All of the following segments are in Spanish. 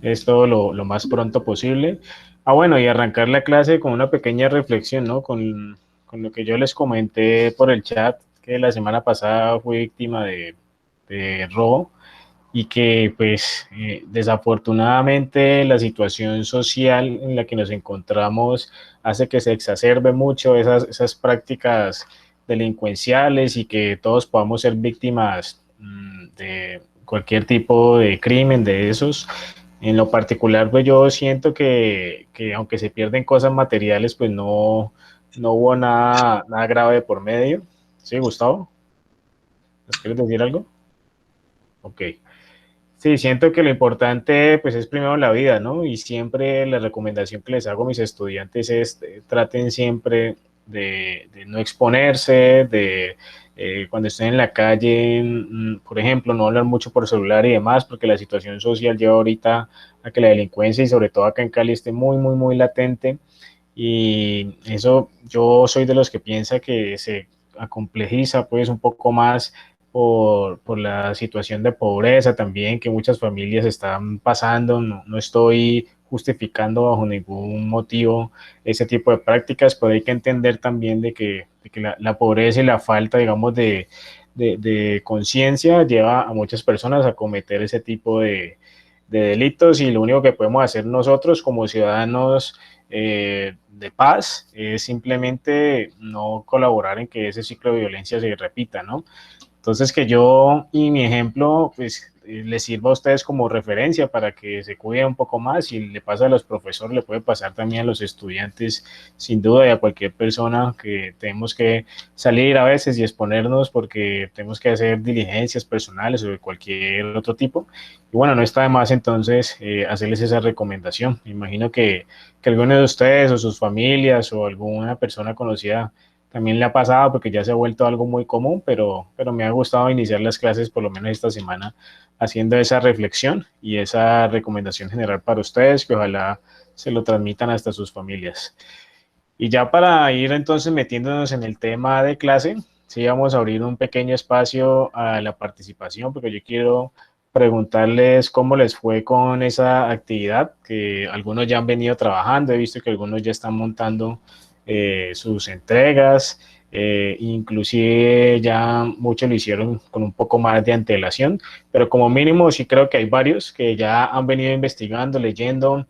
esto lo más pronto posible. Bueno, y arrancar la clase con una pequeña reflexión, ¿no? Con lo que yo les comenté por el chat, que la semana pasada fui víctima de robo y que pues desafortunadamente la situación social en la que nos encontramos hace que se exacerbe mucho esas prácticas delincuenciales y que todos podamos ser víctimas de cualquier tipo de crimen de esos. En lo particular, pues yo siento que aunque se pierden cosas materiales, pues no hubo nada grave por medio. ¿Sí, Gustavo? ¿Nos quieres decir algo? Ok. Sí, siento que lo importante pues es primero la vida, ¿no? Y siempre la recomendación que les hago a mis estudiantes es traten siempre de no exponerse, de cuando estén en la calle, por ejemplo, no hablar mucho por celular y demás, porque la situación social lleva ahorita a que la delincuencia y sobre todo acá en Cali esté muy latente. Y eso yo soy de los que piensa que se acomplejiza pues un poco más por la situación de pobreza también que muchas familias están pasando. No estoy justificando bajo ningún motivo ese tipo de prácticas, pero hay que entender también de que la pobreza y la falta, digamos, de conciencia lleva a muchas personas a cometer ese tipo de delitos y lo único que podemos hacer nosotros como ciudadanos de paz es simplemente no colaborar en que ese ciclo de violencia se repita, ¿no? Entonces que yo y mi ejemplo pues les sirva a ustedes como referencia para que se cuiden un poco más. Si le pasa a los profesores, le puede pasar también a los estudiantes, sin duda, y a cualquier persona que tenemos que salir a veces y exponernos porque tenemos que hacer diligencias personales o de cualquier otro tipo. Y bueno, no está de más entonces hacerles esa recomendación. Me imagino que alguno de ustedes o sus familias o alguna persona conocida también le ha pasado porque ya se ha vuelto algo muy común, pero me ha gustado iniciar las clases por lo menos esta semana haciendo esa reflexión y esa recomendación general para ustedes que ojalá se lo transmitan hasta sus familias. Y ya para ir entonces metiéndonos en el tema de clase, sí vamos a abrir un pequeño espacio a la participación porque yo quiero preguntarles cómo les fue con esa actividad, que algunos ya han venido trabajando, he visto que algunos ya están montando sus entregas, inclusive ya muchos lo hicieron con un poco más de antelación, pero como mínimo sí creo que hay varios que ya han venido investigando, leyendo,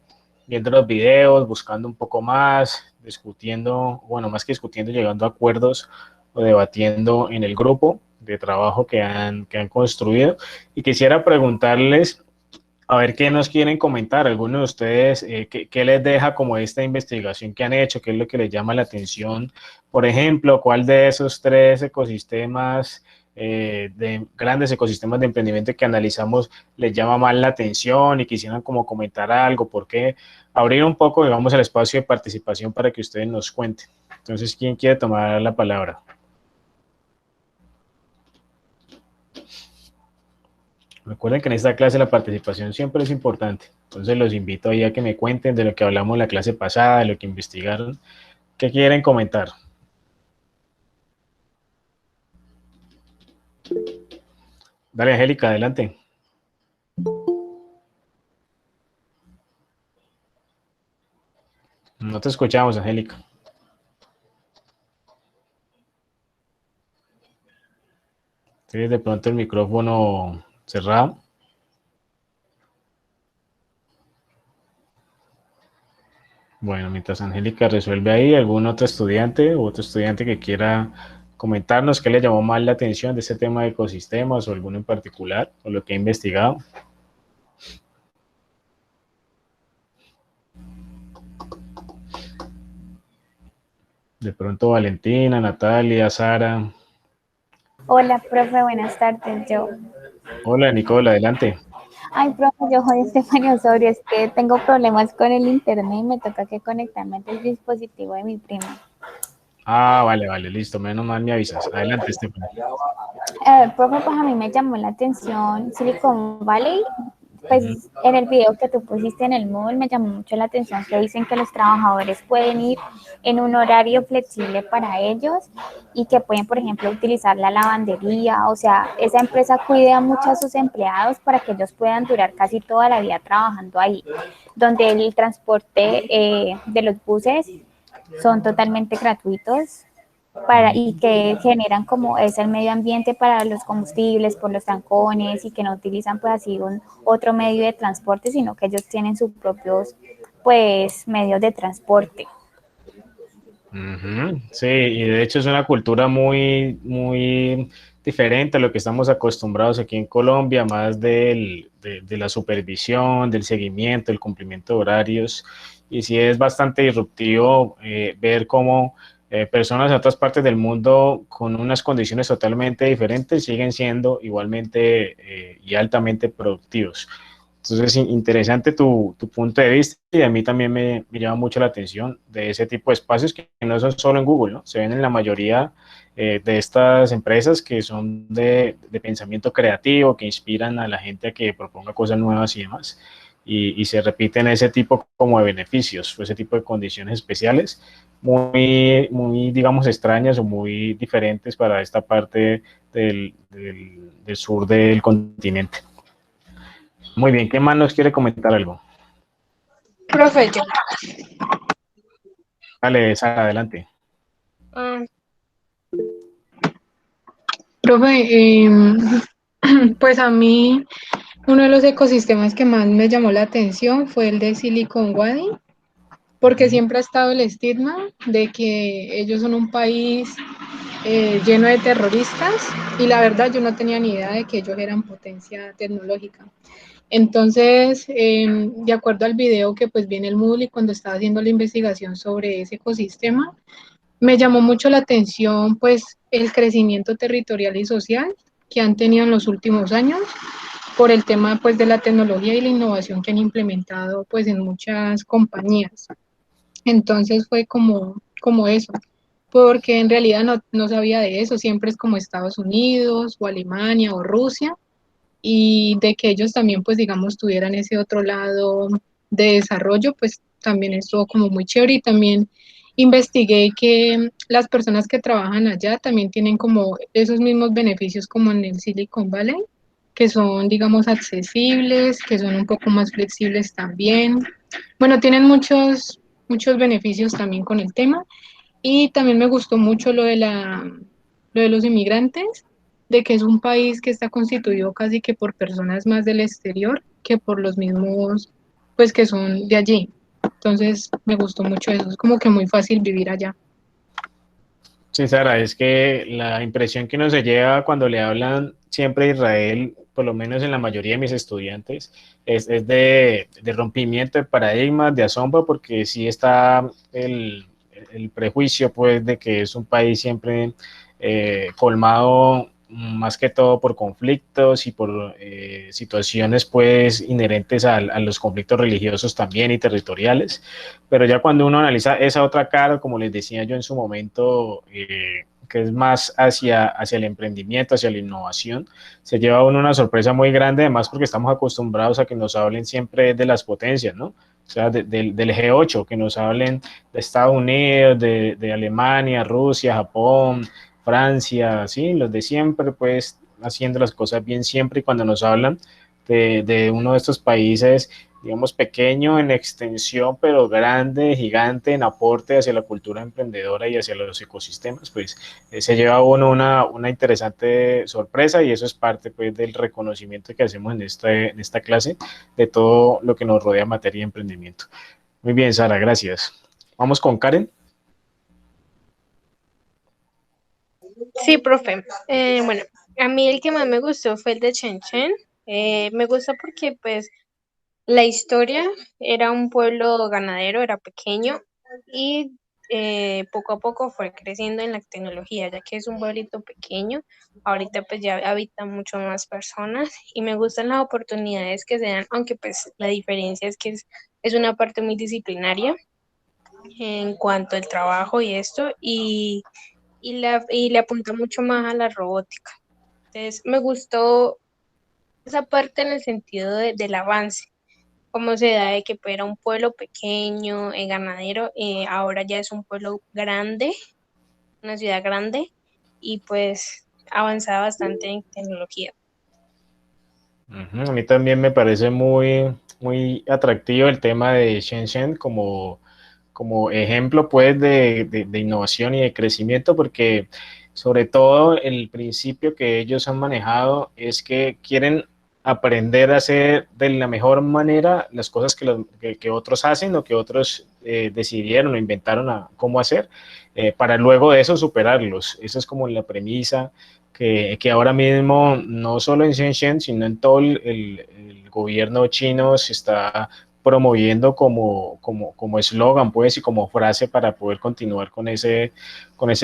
viendo los videos, buscando un poco más, discutiendo, bueno, más que discutiendo, llegando a acuerdos o debatiendo en el grupo de trabajo que han construido. Y quisiera preguntarles, a ver qué nos quieren comentar, algunos de ustedes, qué les deja como esta investigación que han hecho, qué es lo que les llama la atención. Por ejemplo, cuál de esos tres ecosistemas, de grandes ecosistemas de emprendimiento que analizamos, les llama más la atención y quisieran como comentar algo, por qué abrir un poco, digamos, el espacio de participación para que ustedes nos cuenten. Entonces, ¿quién quiere tomar la palabra? Recuerden que en esta clase la participación siempre es importante. Entonces los invito ahí a que me cuenten de lo que hablamos en la clase pasada, de lo que investigaron, qué quieren comentar. Dale, Angélica, adelante. No te escuchamos, Angélica. Tienes de pronto el micrófono cerrado. Bueno, mientras Angélica resuelve ahí, algún otro estudiante o otro estudiante que quiera comentarnos qué le llamó más la atención de este tema de ecosistemas o alguno en particular o lo que ha investigado. De pronto Valentina, Natalia, Sara. Hola, profe, buenas tardes. Hola, Nicole, adelante. Ay, profe, yo soy Estefanía Osorio, es que tengo problemas con el internet y me toca que conectarme al dispositivo de mi prima. Vale, listo, menos mal me avisas. Adelante, Estefan. Profe, pues a mí me llamó la atención Silicon Valley, pues en el video que tú pusiste en el móvil me llamó mucho la atención que dicen que los trabajadores pueden ir en un horario flexible para ellos y que pueden, por ejemplo, utilizar la lavandería. O sea, esa empresa cuida mucho a sus empleados para que ellos puedan durar casi toda la vida trabajando ahí, donde el transporte de los buses son totalmente gratuitos y que generan como es el medio ambiente para los combustibles, por los trancones y que no utilizan pues así otro medio de transporte, sino que ellos tienen sus propios pues medios de transporte. Sí, y de hecho es una cultura muy diferente a lo que estamos acostumbrados aquí en Colombia, más de la supervisión, del seguimiento, el cumplimiento de horarios. Y sí es bastante disruptivo ver cómo personas de otras partes del mundo con unas condiciones totalmente diferentes siguen siendo igualmente y altamente productivos. Entonces, interesante tu punto de vista y a mí también me llama mucho la atención de ese tipo de espacios que no son solo en Google, ¿no? Se ven en la mayoría de estas empresas que son de pensamiento creativo, que inspiran a la gente a que proponga cosas nuevas y demás. Y se repiten ese tipo como de beneficios, ese tipo de condiciones especiales, digamos, extrañas o muy diferentes para esta parte del sur del continente. Muy bien, ¿qué más nos quiere comentar algo? Profe, yo. Dale, Sara, adelante. Ah, Profe, pues a mí uno de los ecosistemas que más me llamó la atención fue el de Silicon Valley, porque siempre ha estado el estigma de que ellos son un país lleno de terroristas y la verdad yo no tenía ni idea de que ellos eran potencia tecnológica. Entonces, de acuerdo al video que pues vi en el Moodle y cuando estaba haciendo la investigación sobre ese ecosistema, me llamó mucho la atención pues el crecimiento territorial y social que han tenido en los últimos años por el tema pues de la tecnología y la innovación que han implementado pues en muchas compañías. Entonces fue como eso, porque en realidad no sabía de eso, siempre es como Estados Unidos o Alemania o Rusia, y de que ellos también pues digamos tuvieran ese otro lado de desarrollo, pues también estuvo como muy chévere y también investigué que las personas que trabajan allá también tienen como esos mismos beneficios como en el Silicon Valley, que son digamos accesibles, que son un poco más flexibles también. Bueno, tienen muchos beneficios también con el tema y también me gustó mucho lo de los inmigrantes, de que es un país que está constituido casi que por personas más del exterior que por los mismos, pues que son de allí. Entonces me gustó mucho eso, es como que muy fácil vivir allá. Sí, Sara, es que la impresión que uno se lleva cuando le hablan siempre a Israel, por lo menos en la mayoría de mis estudiantes, es de rompimiento de paradigmas, de asombro, porque sí está el prejuicio, pues, de que es un país siempre colmado más que todo por conflictos y por situaciones, pues, inherentes a los conflictos religiosos también y territoriales. Pero ya cuando uno analiza esa otra cara, como les decía yo en su momento, que es más hacia el emprendimiento, hacia la innovación, se lleva uno una sorpresa muy grande, además porque estamos acostumbrados a que nos hablen siempre de las potencias, ¿no? O sea, del G8, que nos hablen de Estados Unidos, de Alemania, Rusia, Japón, Francia, sí, los de siempre, pues haciendo las cosas bien siempre, y cuando nos hablan de uno de estos países, digamos, pequeño en extensión, pero grande, gigante en aporte hacia la cultura emprendedora y hacia los ecosistemas, pues se lleva uno una interesante sorpresa, y eso es parte, pues, del reconocimiento que hacemos en esta clase de todo lo que nos rodea en materia de emprendimiento. Muy bien, Sara, gracias. Vamos con Karen. sí, profe. Bueno, a mí el que más me gustó fue el de Chen Chen. Me gusta porque pues la historia era un pueblo ganadero, era pequeño y poco a poco fue creciendo en la tecnología, ya que es un pueblito pequeño. Ahorita pues ya habitan mucho más personas y me gustan las oportunidades que se dan, aunque pues la diferencia es que es una parte muy disciplinaria en cuanto al trabajo y esto y le apunta mucho más a la robótica. Entonces me gustó esa parte en el sentido del avance, cómo se da de que pues, era un pueblo pequeño, ganadero, ahora ya es un pueblo grande, una ciudad grande, y pues avanzada bastante en tecnología. Ujú. A mí también me parece muy atractivo el tema de Shenzhen como ejemplo pues de innovación y de crecimiento, porque sobre todo el principio que ellos han manejado es que quieren aprender a hacer de la mejor manera las cosas que otros hacen o que otros decidieron o inventaron cómo hacer, para luego de eso superarlos. Esa es como la premisa que ahora mismo no solo en Shenzhen, sino en todo el gobierno chino se está promoviendo como eslogan, pues, y como frase para poder continuar con ese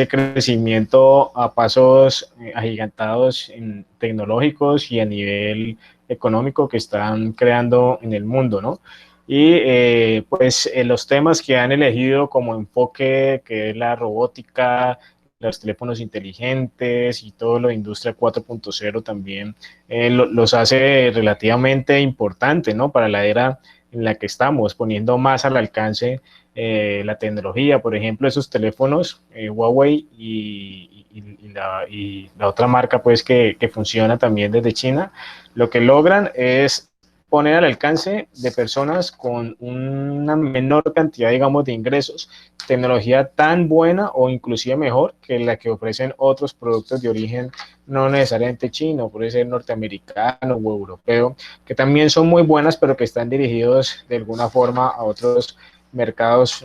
crecimiento a pasos agigantados tecnológicos y a nivel económico que están creando en el mundo, ¿no? Y pues los temas que han elegido como enfoque, que es la robótica, los teléfonos inteligentes y todo lo de Industria 4.0 también los hace relativamente importante, ¿no? Para la era en la que estamos, poniendo más al alcance la tecnología. Por ejemplo, esos teléfonos Huawei y la otra marca pues que funciona también desde China, lo que logran es poner al alcance de personas con una menor cantidad, digamos, de ingresos, tecnología tan buena o inclusive mejor que la que ofrecen otros productos de origen no necesariamente chino, puede ser norteamericano o europeo, que también son muy buenas, pero que están dirigidos de alguna forma a otros mercados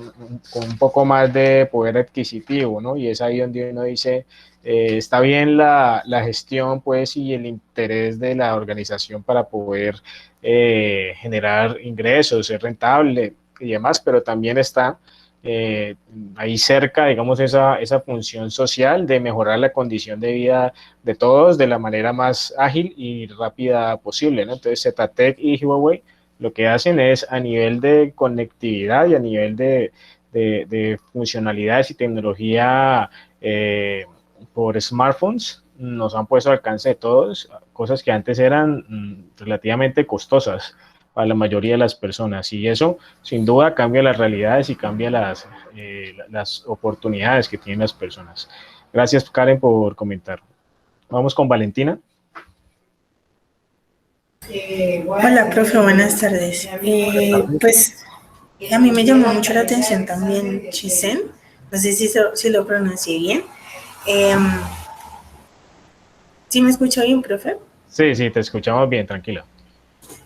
con un poco más de poder adquisitivo, ¿no? Y es ahí donde uno dice, está bien la gestión, pues, y el interés de la organización para poder generar ingresos, ser rentable y demás, pero también está ahí cerca, digamos, esa función social de mejorar la condición de vida de todos de la manera más ágil y rápida posible, ¿no? Entonces, Zetatec y Huawei lo que hacen es a nivel de conectividad y a nivel de funcionalidades y tecnología por smartphones, nos han puesto al alcance de todos, cosas que antes eran relativamente costosas para la mayoría de las personas. Y eso, sin duda, cambia las realidades y cambia las oportunidades que tienen las personas. Gracias, Karen, por comentar. Vamos con Valentina. Hola, profe, buenas tardes. Pues a mí me llamó mucho la atención también Shenzhen, no sé si lo pronuncié bien. Eh, ¿Sí me escucha bien, profe? Sí, sí, te escuchamos bien, tranquila.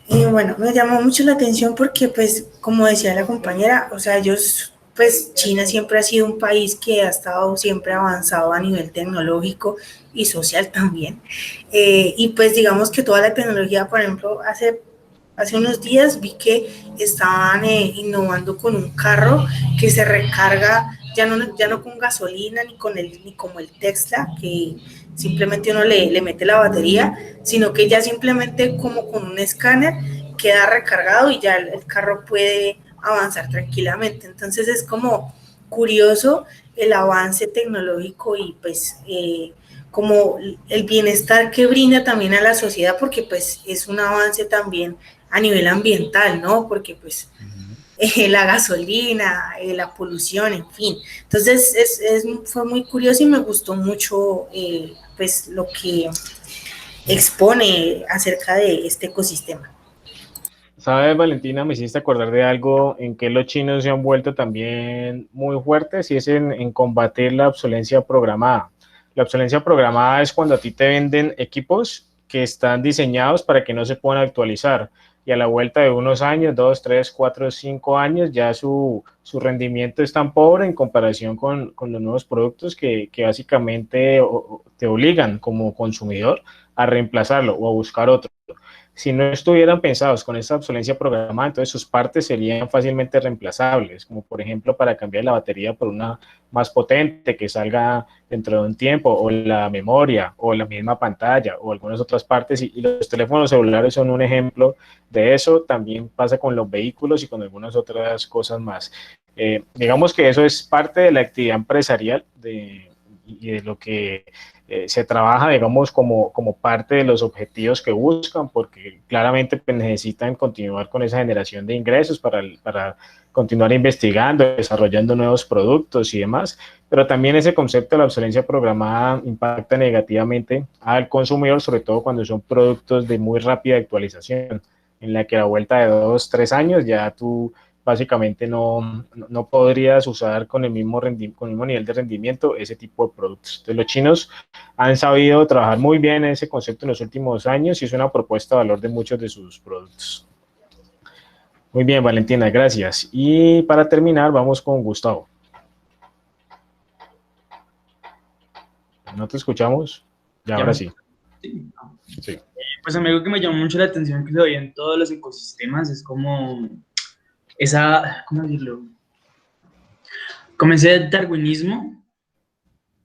Bueno, me llamó mucho la atención porque, pues, como decía la compañera, o sea, ellos, pues, China siempre ha sido un país que ha estado siempre avanzado a nivel tecnológico y social también. Y pues, digamos que toda la tecnología, por ejemplo, hace unos días vi que estaban innovando con un carro que se recarga ya no con gasolina ni como el Tesla, que simplemente uno le mete la batería, sino que ya simplemente como con un escáner queda recargado y ya el carro puede avanzar tranquilamente. Entonces es como curioso el avance tecnológico y pues como el bienestar que brinda también a la sociedad, porque pues es un avance también a nivel ambiental, ¿no? Porque pues la gasolina, la polución, en fin. Entonces fue muy curioso y me gustó mucho pues lo que expone acerca de este ecosistema. Sabes, Valentina, me hiciste acordar de algo en que los chinos se han vuelto también muy fuertes y es en combatir la obsolencia programada. La obsolencia programada es cuando a ti te venden equipos que están diseñados para que no se puedan actualizar y a la vuelta de unos años, 2, 3, 4, 5 años, ya su rendimiento es tan pobre en comparación con los nuevos productos que básicamente te obligan como consumidor a reemplazarlo o a buscar otro. Si no estuvieran pensados con esta obsolencia programada, entonces sus partes serían fácilmente reemplazables, como por ejemplo para cambiar la batería por una más potente que salga dentro de un tiempo, o la memoria, o la misma pantalla, o algunas otras partes, y los teléfonos celulares son un ejemplo de eso. También pasa con los vehículos y con algunas otras cosas más. Digamos que eso es parte de la actividad empresarial y de lo que se trabaja, digamos, como parte de los objetivos que buscan, porque claramente pues, necesitan continuar con esa generación de ingresos para continuar investigando, desarrollando nuevos productos y demás, pero también ese concepto de la obsolencia programada impacta negativamente al consumidor, sobre todo cuando son productos de muy rápida actualización, en la que a la vuelta de 2, 3 años ya tú básicamente no podrías usar con el mismo nivel de rendimiento ese tipo de productos. Entonces los chinos han sabido trabajar muy bien en ese concepto en los últimos años y es una propuesta de valor de muchos de sus productos. Muy bien, Valentina, gracias. Y para terminar, vamos con Gustavo. ¿No te escuchamos? Ya, ahora sí. Sí. Pues a mí algo que me llamó mucho la atención que se veía en todos los ecosistemas es como esa, ¿cómo decirlo? Como ese darwinismo,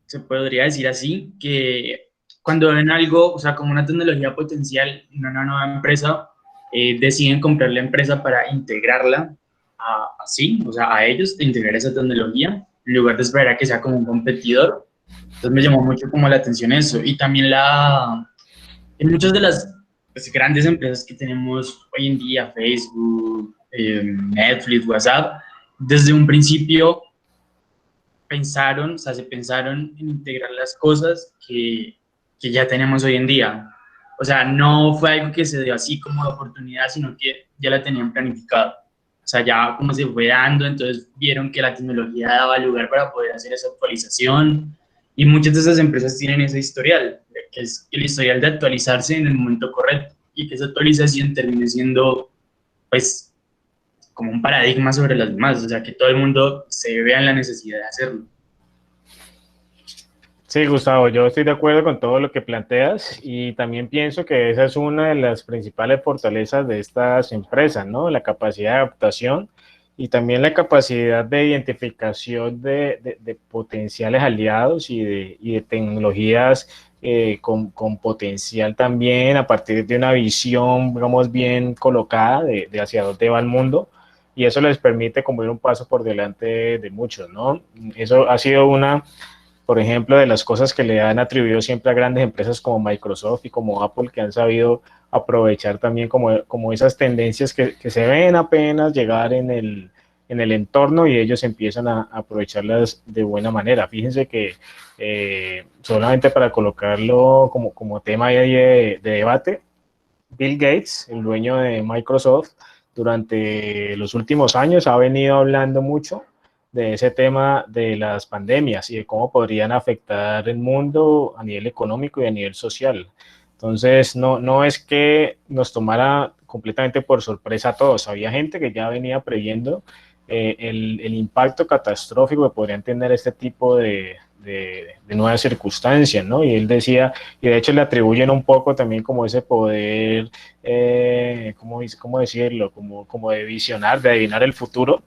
se podría decir así, que cuando ven algo, o sea, como una tecnología potencial en una nueva empresa, deciden comprar la empresa para integrarla así, o sea, a ellos, integrar esa tecnología, en lugar de esperar a que sea como un competidor. Entonces me llamó mucho como la atención eso. Y también en muchas de las pues, grandes empresas que tenemos hoy en día, Facebook, Netflix, WhatsApp, desde un principio pensaron, o sea, se pensaron en integrar las cosas que ya tenemos hoy en día. O sea, no fue algo que se dio así como de oportunidad, sino que ya la tenían planificado. O sea, ya como se fue dando, entonces vieron que la tecnología daba lugar para poder hacer esa actualización. Y muchas de esas empresas tienen ese historial, que es el historial de actualizarse en el momento correcto y que esa actualización termine siendo, pues, como un paradigma sobre las demás, o sea, que todo el mundo se vea en la necesidad de hacerlo. Sí, Gustavo, yo estoy de acuerdo con todo lo que planteas y también pienso que esa es una de las principales fortalezas de estas empresas, ¿no? La capacidad de adaptación y también la capacidad de identificación de potenciales aliados y de tecnologías con potencial también a partir de una visión, digamos, bien colocada de hacia dónde va el mundo. Y eso les permite como ir un paso por delante de muchos, ¿no? Eso ha sido por ejemplo, de las cosas que le han atribuido siempre a grandes empresas como Microsoft y como Apple, que han sabido aprovechar también como esas tendencias que se ven apenas llegar en el entorno y ellos empiezan a aprovecharlas de buena manera. Fíjense que solamente para colocarlo como tema de debate, Bill Gates, el dueño de Microsoft, durante los últimos años ha venido hablando mucho de ese tema de las pandemias y de cómo podrían afectar el mundo a nivel económico y a nivel social. Entonces, no es que nos tomara completamente por sorpresa a todos. Había gente que ya venía previendo el impacto catastrófico que podrían tener este tipo de nuevas circunstancias, ¿no? Y él decía, y de hecho le atribuyen un poco también como ese poder, ¿cómo decirlo? Como de visionar, de adivinar el futuro,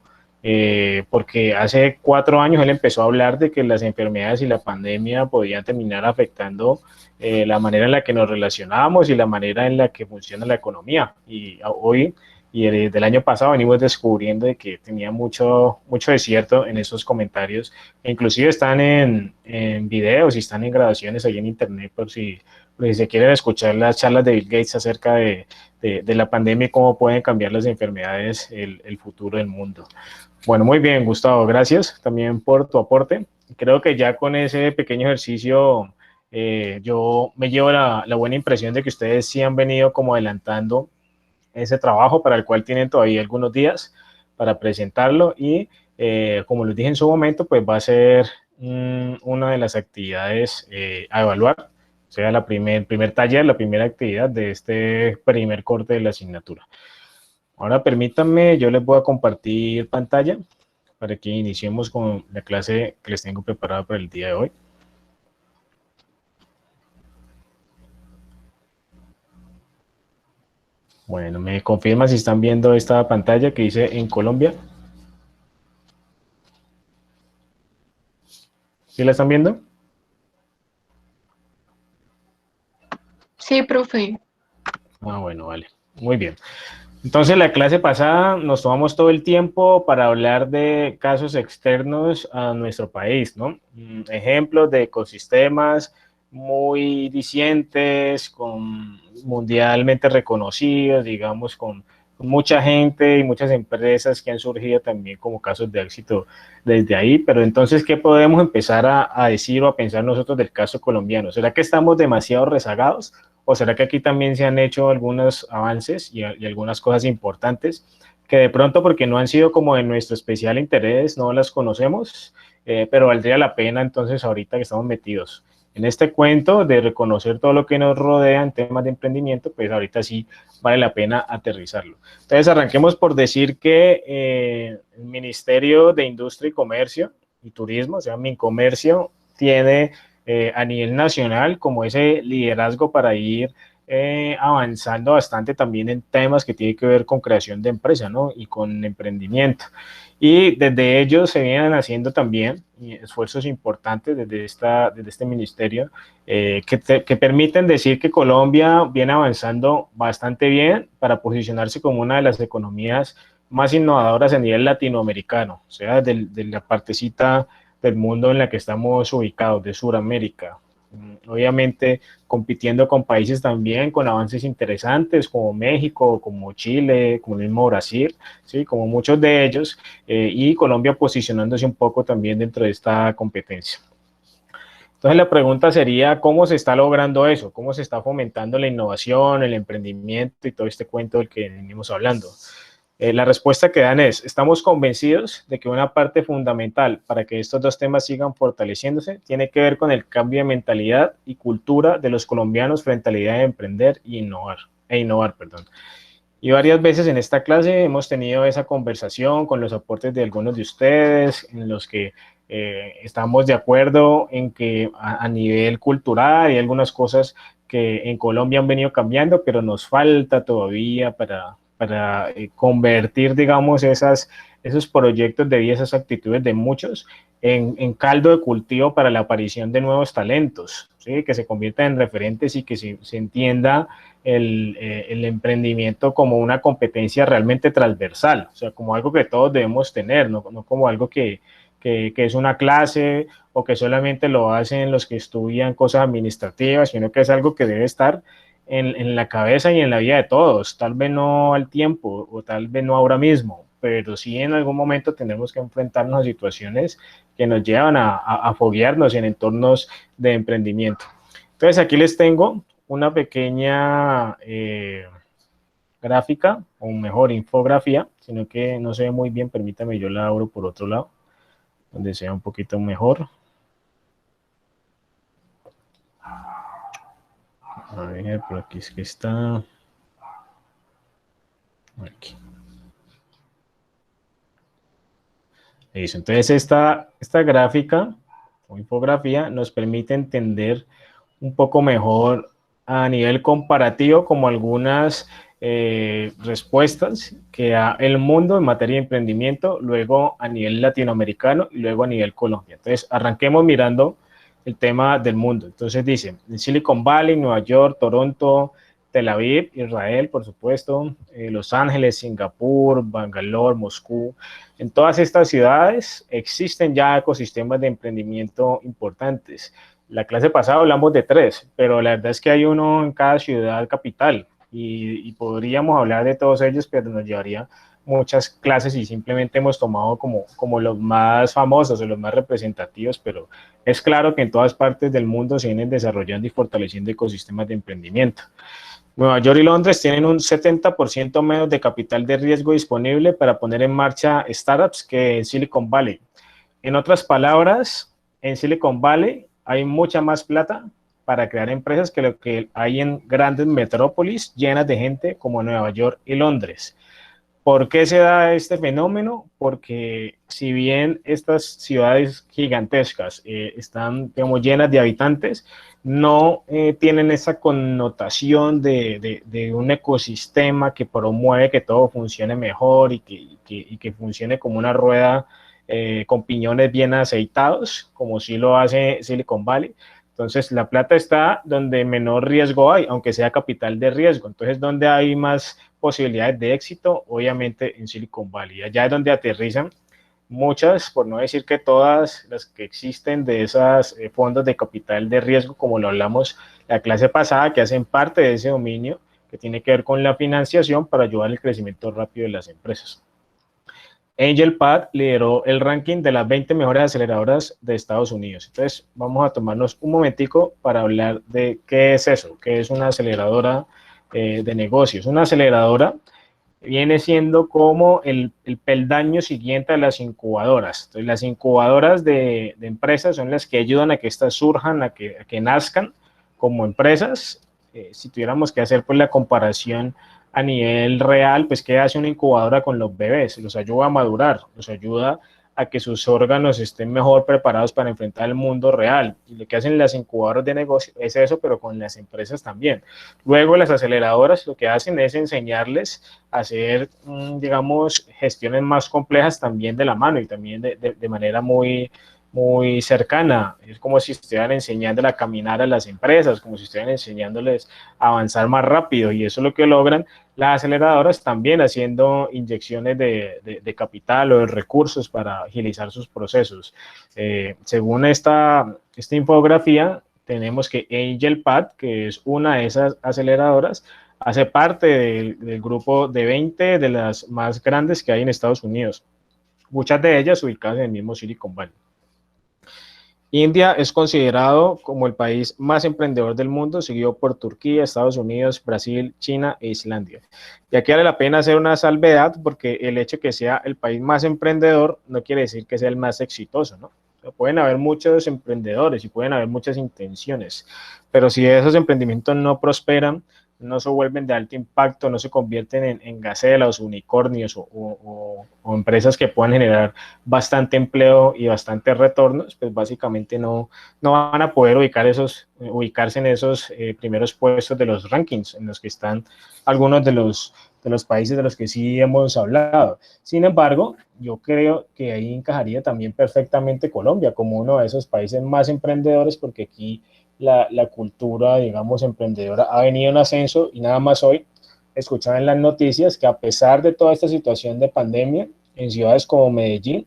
porque hace 4 años él empezó a hablar de que las enfermedades y la pandemia podían terminar afectando la manera en la que nos relacionamos y la manera en la que funciona la economía. Y hoy y del año pasado venimos descubriendo de que tenía mucho desierto en esos comentarios, que inclusive están en videos y están en grabaciones ahí en internet por si se quieren escuchar las charlas de Bill Gates acerca de la pandemia y cómo pueden cambiar las enfermedades el futuro del mundo. Bueno, muy bien, Gustavo, gracias también por tu aporte. Creo que ya con ese pequeño ejercicio yo me llevo la buena impresión de que ustedes sí han venido como adelantando ese trabajo para el cual tienen todavía algunos días para presentarlo y como les dije en su momento, pues va a ser una de las actividades a evaluar, o sea, el primer taller, la primera actividad de este primer corte de la asignatura. Ahora permítanme, yo les voy a compartir pantalla para que iniciemos con la clase que les tengo preparada para el día de hoy. Bueno, me confirman si están viendo esta pantalla que dice en Colombia. ¿Sí la están viendo? Sí, profe. Ah, bueno, vale. Muy bien. Entonces, la clase pasada nos tomamos todo el tiempo para hablar de casos externos a nuestro país, ¿no? Ejemplos de ecosistemas muy dicientes, mundialmente reconocidos, digamos, con mucha gente y muchas empresas que han surgido también como casos de éxito desde ahí. Pero entonces, ¿qué podemos empezar a decir o a pensar nosotros del caso colombiano? ¿Será que estamos demasiado rezagados? ¿O será que aquí también se han hecho algunos avances y algunas cosas importantes que de pronto, porque no han sido como de nuestro especial interés, no las conocemos, pero valdría la pena entonces ahorita que estamos metidos en este cuento de reconocer todo lo que nos rodea en temas de emprendimiento, pues ahorita sí vale la pena aterrizarlo. Entonces arranquemos por decir que el Ministerio de Industria y Comercio y Turismo, o sea, Mincomercio, tiene a nivel nacional como ese liderazgo para ir avanzando bastante también en temas que tienen que ver con creación de empresa, ¿no? Y con emprendimiento. Y desde ellos se vienen haciendo también esfuerzos importantes desde este ministerio que permiten decir que Colombia viene avanzando bastante bien para posicionarse como una de las economías más innovadoras a nivel latinoamericano, o sea, de la partecita del mundo en la que estamos ubicados, de Sudamérica. Obviamente compitiendo con países también con avances interesantes como México, como Chile, como el mismo Brasil, ¿sí? Como muchos de ellos, y Colombia posicionándose un poco también dentro de esta competencia. Entonces la pregunta sería, ¿cómo se está logrando eso? ¿Cómo se está fomentando la innovación, el emprendimiento y todo este cuento del que venimos hablando? La respuesta que dan es, estamos convencidos de que una parte fundamental para que estos dos temas sigan fortaleciéndose tiene que ver con el cambio de mentalidad y cultura de los colombianos frente a la idea de emprender e innovar. Y varias veces en esta clase hemos tenido esa conversación con los aportes de algunos de ustedes, en los que estamos de acuerdo en que a nivel cultural hay algunas cosas que en Colombia han venido cambiando, pero nos falta todavía para convertir, digamos, esos proyectos de vida, esas actitudes de muchos en caldo de cultivo para la aparición de nuevos talentos, ¿sí? Que se conviertan en referentes y que se entienda el emprendimiento como una competencia realmente transversal, o sea, como algo que todos debemos tener, no como algo que es una clase o que solamente lo hacen los que estudian cosas administrativas, sino que es algo que debe estar en la cabeza y en la vida de todos, tal vez no al tiempo o tal vez no ahora mismo, pero sí en algún momento tenemos que enfrentarnos a situaciones que nos llevan a foguearnos en entornos de emprendimiento. Entonces aquí les tengo una pequeña gráfica, o mejor infografía, sino que no se ve muy bien, permítame, yo la abro por otro lado, donde sea un poquito mejor. A ver, por aquí es que está. Aquí. Eso. Entonces, esta gráfica o infografía nos permite entender un poco mejor a nivel comparativo como algunas respuestas que da el mundo en materia de emprendimiento, luego a nivel latinoamericano y luego a nivel Colombia. Entonces, arranquemos mirando el tema del mundo. Entonces dice, en Silicon Valley, Nueva York, Toronto, Tel Aviv, Israel, por supuesto, Los Ángeles, Singapur, Bangalore, Moscú. En todas estas ciudades existen ya ecosistemas de emprendimiento importantes. La clase pasada hablamos de 3, pero la verdad es que hay uno en cada ciudad capital y podríamos hablar de todos ellos, pero nos llevaría muchas clases y simplemente hemos tomado como los más famosos o los más representativos, pero es claro que en todas partes del mundo se vienen desarrollando y fortaleciendo ecosistemas de emprendimiento. Nueva York y Londres tienen un 70% menos de capital de riesgo disponible para poner en marcha startups que en Silicon Valley. En otras palabras, en Silicon Valley hay mucha más plata para crear empresas que lo que hay en grandes metrópolis llenas de gente como Nueva York y Londres. ¿Por qué se da este fenómeno? Porque si bien estas ciudades gigantescas están, digamos, llenas de habitantes, no tienen esa connotación de un ecosistema que promueve que todo funcione mejor y que funcione como una rueda con piñones bien aceitados, como sí lo hace Silicon Valley. Entonces, la plata está donde menor riesgo hay, aunque sea capital de riesgo. Entonces, donde hay más posibilidades de éxito, obviamente en Silicon Valley. Allá es donde aterrizan muchas, por no decir que todas las que existen de esas fondos de capital de riesgo, como lo hablamos la clase pasada, que hacen parte de ese dominio que tiene que ver con la financiación para ayudar al crecimiento rápido de las empresas. AngelPad lideró el ranking de las 20 mejores aceleradoras de Estados Unidos. Entonces, vamos a tomarnos un momentico para hablar de qué es eso, qué es una aceleradora de negocios. Una aceleradora viene siendo como el peldaño siguiente a las incubadoras. Entonces, las incubadoras de empresas son las que ayudan a que éstas surjan, a que nazcan como empresas. Si tuviéramos que hacer pues la comparación a nivel real, pues ¿qué hace una incubadora con los bebés? Los ayuda a madurar, los ayuda a que sus órganos estén mejor preparados para enfrentar el mundo real. Y lo que hacen las incubadoras de negocio es eso, pero con las empresas también. Luego las aceleradoras lo que hacen es enseñarles a hacer, digamos, gestiones más complejas también de la mano y también de manera muy cercana. Es como si estuvieran enseñándole a caminar a las empresas, como si estuvieran enseñándoles a avanzar más rápido, y eso es lo que logran las aceleradoras, también haciendo inyecciones de capital o de recursos para agilizar sus procesos. Según esta infografía, tenemos que AngelPad, que es una de esas aceleradoras, hace parte del grupo de 20 de las más grandes que hay en Estados Unidos, muchas de ellas ubicadas en el mismo Silicon Valley. India es considerado como el país más emprendedor del mundo, seguido por Turquía, Estados Unidos, Brasil, China e Islandia. Y aquí vale la pena hacer una salvedad, porque el hecho de que sea el país más emprendedor no quiere decir que sea el más exitoso, ¿no? Pueden haber muchos emprendedores y pueden haber muchas intenciones, pero si esos emprendimientos no prosperan, no se vuelven de alto impacto, no se convierten en gacelas, unicornios o empresas que puedan generar bastante empleo y bastantes retornos, pues básicamente no van a poder ubicarse en esos primeros puestos de los rankings en los que están algunos de los países de los que sí hemos hablado. Sin embargo, yo creo que ahí encajaría también perfectamente Colombia como uno de esos países más emprendedores, porque aquí la cultura, digamos, emprendedora ha venido en ascenso, y nada más hoy escuchaba en las noticias que a pesar de toda esta situación de pandemia, en ciudades como Medellín,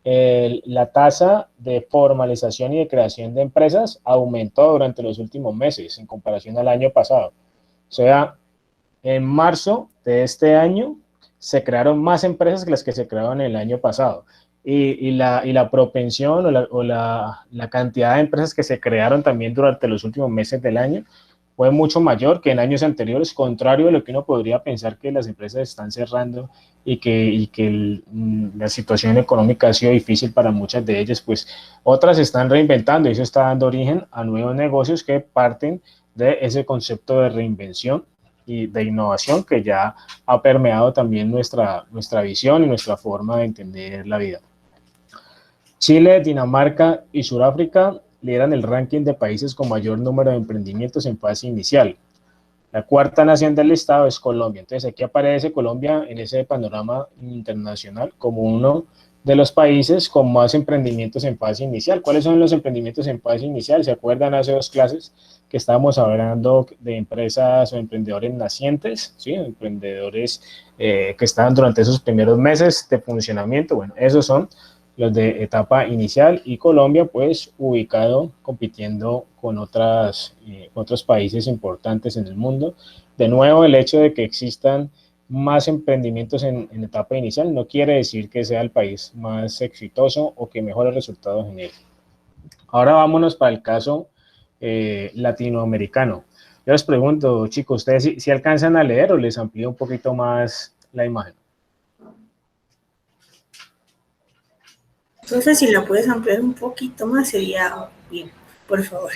la tasa de formalización y de creación de empresas aumentó durante los últimos meses en comparación al año pasado. O sea, en marzo de este año se crearon más empresas que las que se crearon el año pasado. Y la propensión o la cantidad de empresas que se crearon también durante los últimos meses del año fue mucho mayor que en años anteriores, contrario a lo que uno podría pensar, que las empresas están cerrando y que la situación económica ha sido difícil para muchas de ellas, pues otras se están reinventando, y eso está dando origen a nuevos negocios que parten de ese concepto de reinvención y de innovación que ya ha permeado también nuestra visión y nuestra forma de entender la vida. Chile, Dinamarca y Sudáfrica lideran el ranking de países con mayor número de emprendimientos en fase inicial. La cuarta nación del listado es Colombia. Entonces aquí aparece Colombia en ese panorama internacional como uno de los países con más emprendimientos en fase inicial. ¿Cuáles son los emprendimientos en fase inicial? ¿Se acuerdan hace dos clases que estábamos hablando de empresas o emprendedores nacientes? ¿Sí? Emprendedores que estaban durante esos primeros meses de funcionamiento. Bueno, esos son los de etapa inicial, y Colombia pues ubicado compitiendo con otros países importantes en el mundo. De nuevo, el hecho de que existan más emprendimientos en etapa inicial no quiere decir que sea el país más exitoso o que mejore resultados en él. Ahora vámonos para el caso latinoamericano. Yo les pregunto, chicos, ¿ustedes si alcanzan a leer o les amplío un poquito más la imagen? Entonces, si la puedes ampliar un poquito más, sería bien, por favor.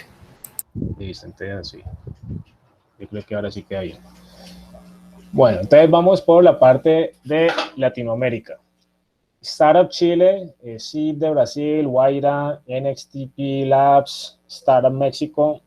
Listo, entonces así. Yo creo que ahora sí queda bien. Bueno, entonces vamos por la parte de Latinoamérica. Startup Chile, Seed de Brasil, Guaira, NXTP Labs, Startup México,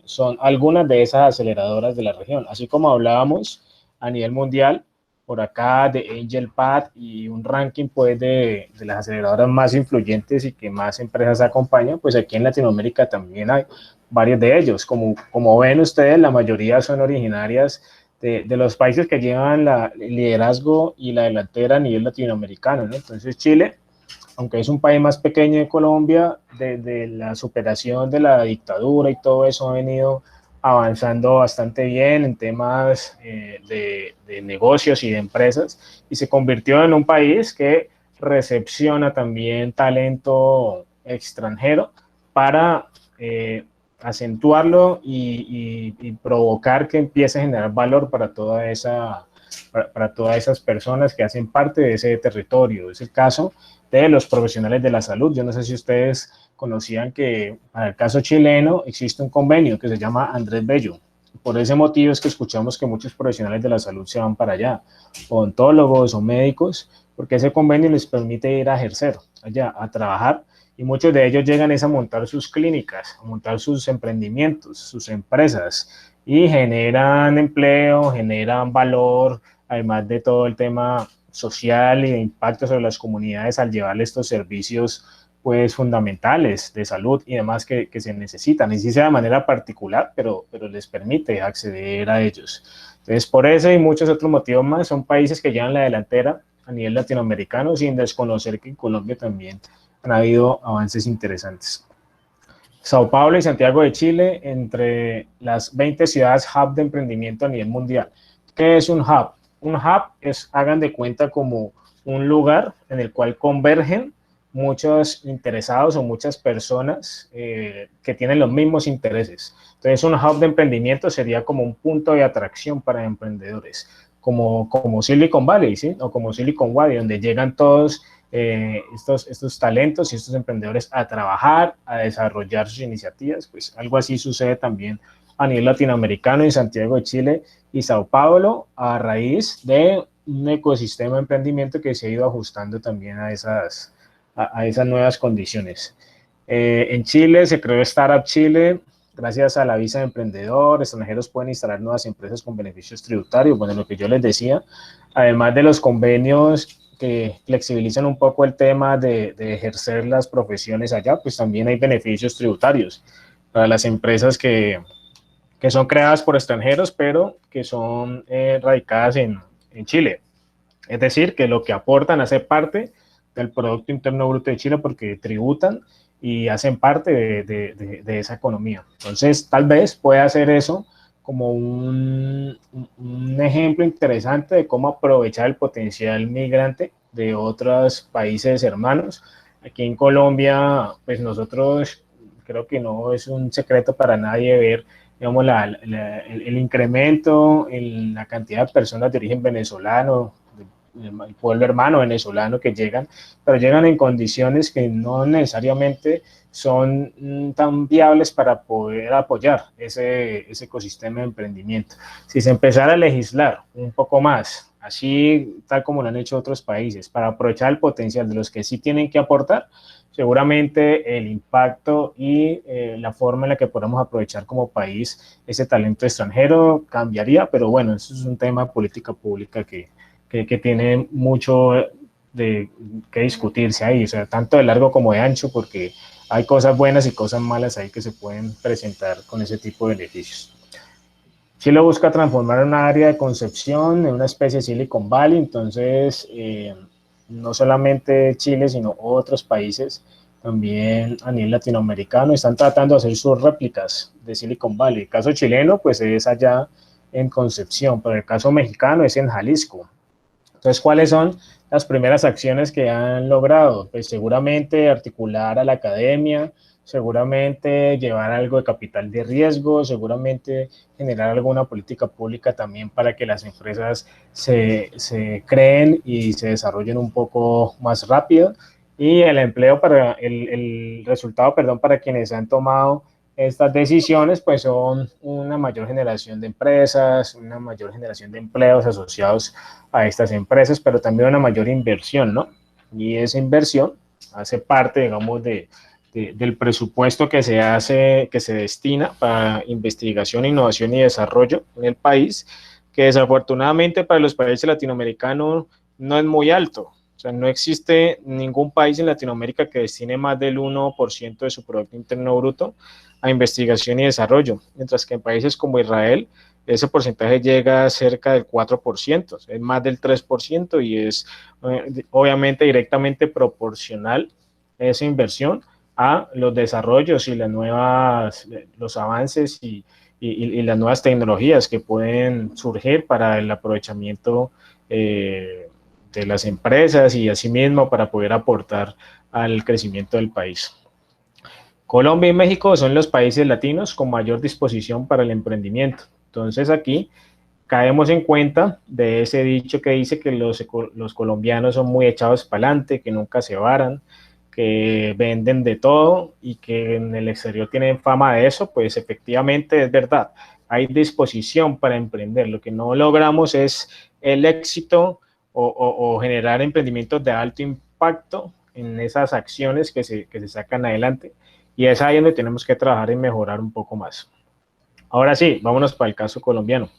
son algunas de esas aceleradoras de la región. Así como hablábamos a nivel mundial, por acá de AngelPad y un ranking pues de las aceleradoras más influyentes y que más empresas acompañan, pues aquí en Latinoamérica también hay varios de ellos. Como ven ustedes, la mayoría son originarias de los países que llevan el liderazgo y la delantera a nivel latinoamericano, ¿no? Entonces Chile, aunque es un país más pequeño de Colombia, desde la superación de la dictadura y todo eso ha venido avanzando bastante bien en temas de negocios y de empresas, y se convirtió en un país que recepciona también talento extranjero para acentuarlo y provocar que empiece a generar valor para para todas esas personas que hacen parte de ese territorio. Es el caso de los profesionales de la salud. Yo no sé si ustedes conocían que para el caso chileno existe un convenio que se llama Andrés Bello. Por ese motivo es que escuchamos que muchos profesionales de la salud se van para allá, odontólogos o médicos, porque ese convenio les permite ir a ejercer allá, a trabajar, y muchos de ellos llegan a montar sus clínicas, a montar sus emprendimientos, sus empresas, y generan empleo, generan valor, además de todo el tema social y de impacto sobre las comunidades al llevarle estos servicios pues fundamentales de salud y demás que se necesitan, y sí sea de manera particular, pero les permite acceder a ellos. Entonces, por ese y muchos otros motivos más, son países que llevan la delantera a nivel latinoamericano, sin desconocer que en Colombia también han habido avances interesantes. Sao Paulo y Santiago de Chile, entre las 20 ciudades hub de emprendimiento a nivel mundial. ¿Qué es un hub? Un hub es, hagan de cuenta, como un lugar en el cual convergen muchos interesados o muchas personas que tienen los mismos intereses. Entonces, un hub de emprendimiento sería como un punto de atracción para emprendedores, como Silicon Valley, ¿sí? O como Silicon Valley, donde llegan todos estos talentos y estos emprendedores a trabajar, a desarrollar sus iniciativas. Pues algo así sucede también a nivel latinoamericano en Santiago de Chile y Sao Paulo, a raíz de un ecosistema de emprendimiento que se ha ido ajustando también a esas nuevas condiciones. En Chile se creó Startup Chile. Gracias a la visa de emprendedor, extranjeros pueden instalar nuevas empresas con beneficios tributarios. Bueno, lo que yo les decía, además de los convenios que flexibilizan un poco el tema de ejercer las profesiones allá, pues también hay beneficios tributarios para las empresas que son creadas por extranjeros, pero que son radicadas en Chile. Es decir, que lo que aportan hace parte del Producto Interno Bruto de Chile, porque tributan y hacen parte de esa economía. Entonces, tal vez pueda hacer eso como un ejemplo interesante de cómo aprovechar el potencial migrante de otros países hermanos. Aquí en Colombia, pues nosotros, creo que no es un secreto para nadie ver, digamos, el incremento en la cantidad de personas de origen venezolano, el pueblo hermano venezolano que llegan, pero llegan en condiciones que no necesariamente son tan viables para poder apoyar ese ecosistema de emprendimiento. Si se empezara a legislar un poco más, así tal como lo han hecho otros países, para aprovechar el potencial de los que sí tienen que aportar, seguramente el impacto y la forma en la que podamos aprovechar como país ese talento extranjero cambiaría, pero bueno, eso es un tema de política pública que tiene mucho que discutirse ahí, o sea, tanto de largo como de ancho, porque hay cosas buenas y cosas malas ahí que se pueden presentar con ese tipo de beneficios. Chile busca transformar una área de Concepción en una especie de Silicon Valley. Entonces, no solamente Chile, sino otros países también a nivel latinoamericano están tratando de hacer sus réplicas de Silicon Valley. El caso chileno, pues es allá en Concepción, pero el caso mexicano es en Jalisco. Entonces, ¿cuáles son las primeras acciones que han logrado? Pues seguramente articular a la academia, seguramente llevar algo de capital de riesgo, seguramente generar alguna política pública también para que las empresas se creen y se desarrollen un poco más rápido. Y el empleo para el resultado, perdón, para quienes han tomado estas decisiones, pues son una mayor generación de empresas, una mayor generación de empleos asociados a estas empresas, pero también una mayor inversión, ¿no? Y esa inversión hace parte, digamos, del presupuesto que se hace, que se destina para investigación, innovación y desarrollo en el país, que desafortunadamente para los países latinoamericanos no es muy alto. O sea, no existe ningún país en Latinoamérica que destine más del 1% de su Producto Interno Bruto a investigación y desarrollo, mientras que en países como Israel ese porcentaje llega a cerca del 4%, es más del 3% y es obviamente directamente proporcional esa inversión a los desarrollos y los avances y las nuevas tecnologías que pueden surgir para el aprovechamiento de las empresas y asimismo para poder aportar al crecimiento del país. Colombia y México son los países latinos con mayor disposición para el emprendimiento. Entonces aquí caemos en cuenta de ese dicho que dice que los colombianos son muy echados para adelante, que nunca se varan, que venden de todo y que en el exterior tienen fama de eso, pues efectivamente es verdad. Hay disposición para emprender. Lo que no logramos es el éxito o generar emprendimientos de alto impacto en esas acciones que se sacan adelante. Y es ahí donde tenemos que trabajar y mejorar un poco más. Ahora sí, vámonos para el caso colombiano.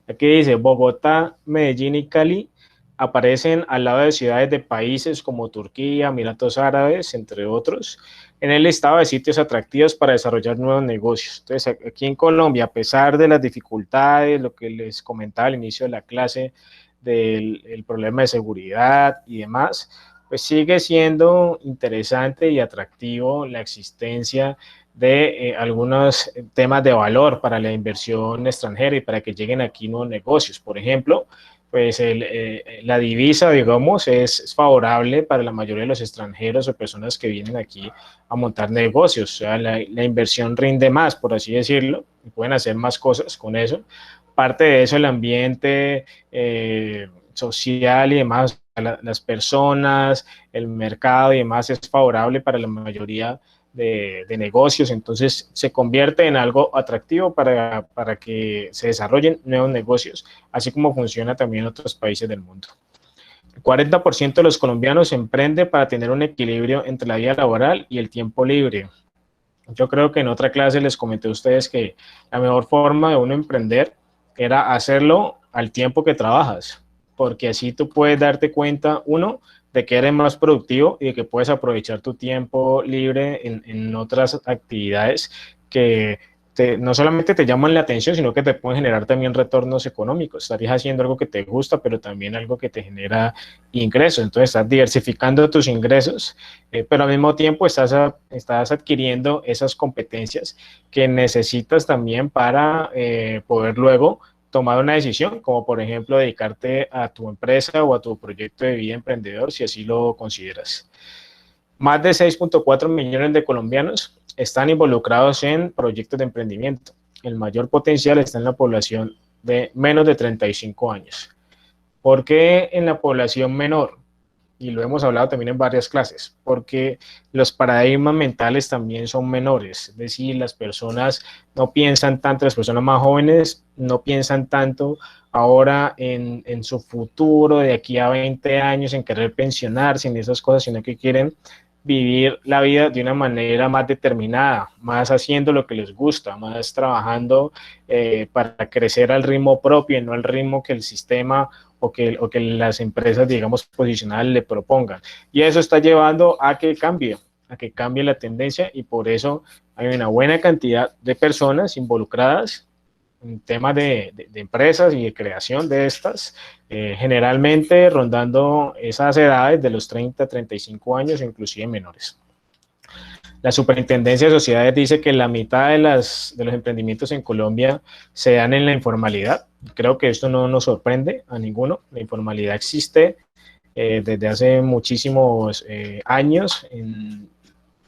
Aquí dice, Bogotá, Medellín y Cali aparecen al lado de ciudades de países como Turquía, Emiratos Árabes, entre otros, en el listado de sitios atractivos para desarrollar nuevos negocios. Entonces, aquí en Colombia, a pesar de las dificultades, lo que les comentaba al inicio de la clase, del problema de seguridad y demás, pues sigue siendo interesante y atractivo la existencia de algunos temas de valor para la inversión extranjera y para que lleguen aquí nuevos negocios. Por ejemplo, pues la divisa, digamos, es favorable para la mayoría de los extranjeros o personas que vienen aquí a montar negocios. O sea, la inversión rinde más, por así decirlo, y pueden hacer más cosas con eso. Parte de eso, el ambiente social y demás, las personas, el mercado y demás es favorable para la mayoría de negocios, entonces se convierte en algo atractivo para que se desarrollen nuevos negocios, así como funciona también en otros países del mundo. El 40% de los colombianos emprende para tener un equilibrio entre la vida laboral y el tiempo libre. Yo creo que en otra clase les comenté a ustedes que la mejor forma de uno emprender era hacerlo al tiempo que trabajas, porque así tú puedes darte cuenta, uno, de que eres más productivo y de que puedes aprovechar tu tiempo libre en otras actividades que no solamente te llaman la atención, sino que te pueden generar también retornos económicos. Estarías haciendo algo que te gusta, pero también algo que te genera ingresos. Entonces estás diversificando tus ingresos, pero al mismo tiempo estás adquiriendo esas competencias que necesitas también para poder luego tomar una decisión, como por ejemplo dedicarte a tu empresa o a tu proyecto de vida emprendedor, si así lo consideras. Más de 6.4 millones de colombianos están involucrados en proyectos de emprendimiento. El mayor potencial está en la población de menos de 35 años. ¿Por qué en la población menor? Y lo hemos hablado también en varias clases, porque los paradigmas mentales también son menores, es decir, las personas no piensan tanto, las personas más jóvenes no piensan tanto ahora en su futuro de aquí a 20 años, en querer pensionarse, en esas cosas, sino que quieren vivir la vida de una manera más determinada, más haciendo lo que les gusta, más trabajando para crecer al ritmo propio y no al ritmo que el sistema o que las empresas, digamos, posicionadas le propongan. Y eso está llevando a que cambie la tendencia y por eso hay una buena cantidad de personas involucradas en temas de empresas y de creación de estas, generalmente rondando esas edades de los 30 a 35 años, inclusive menores. La Superintendencia de Sociedades dice que la mitad de los emprendimientos en Colombia se dan en la informalidad. Creo que esto no nos sorprende a ninguno. La informalidad existe desde hace muchísimos años en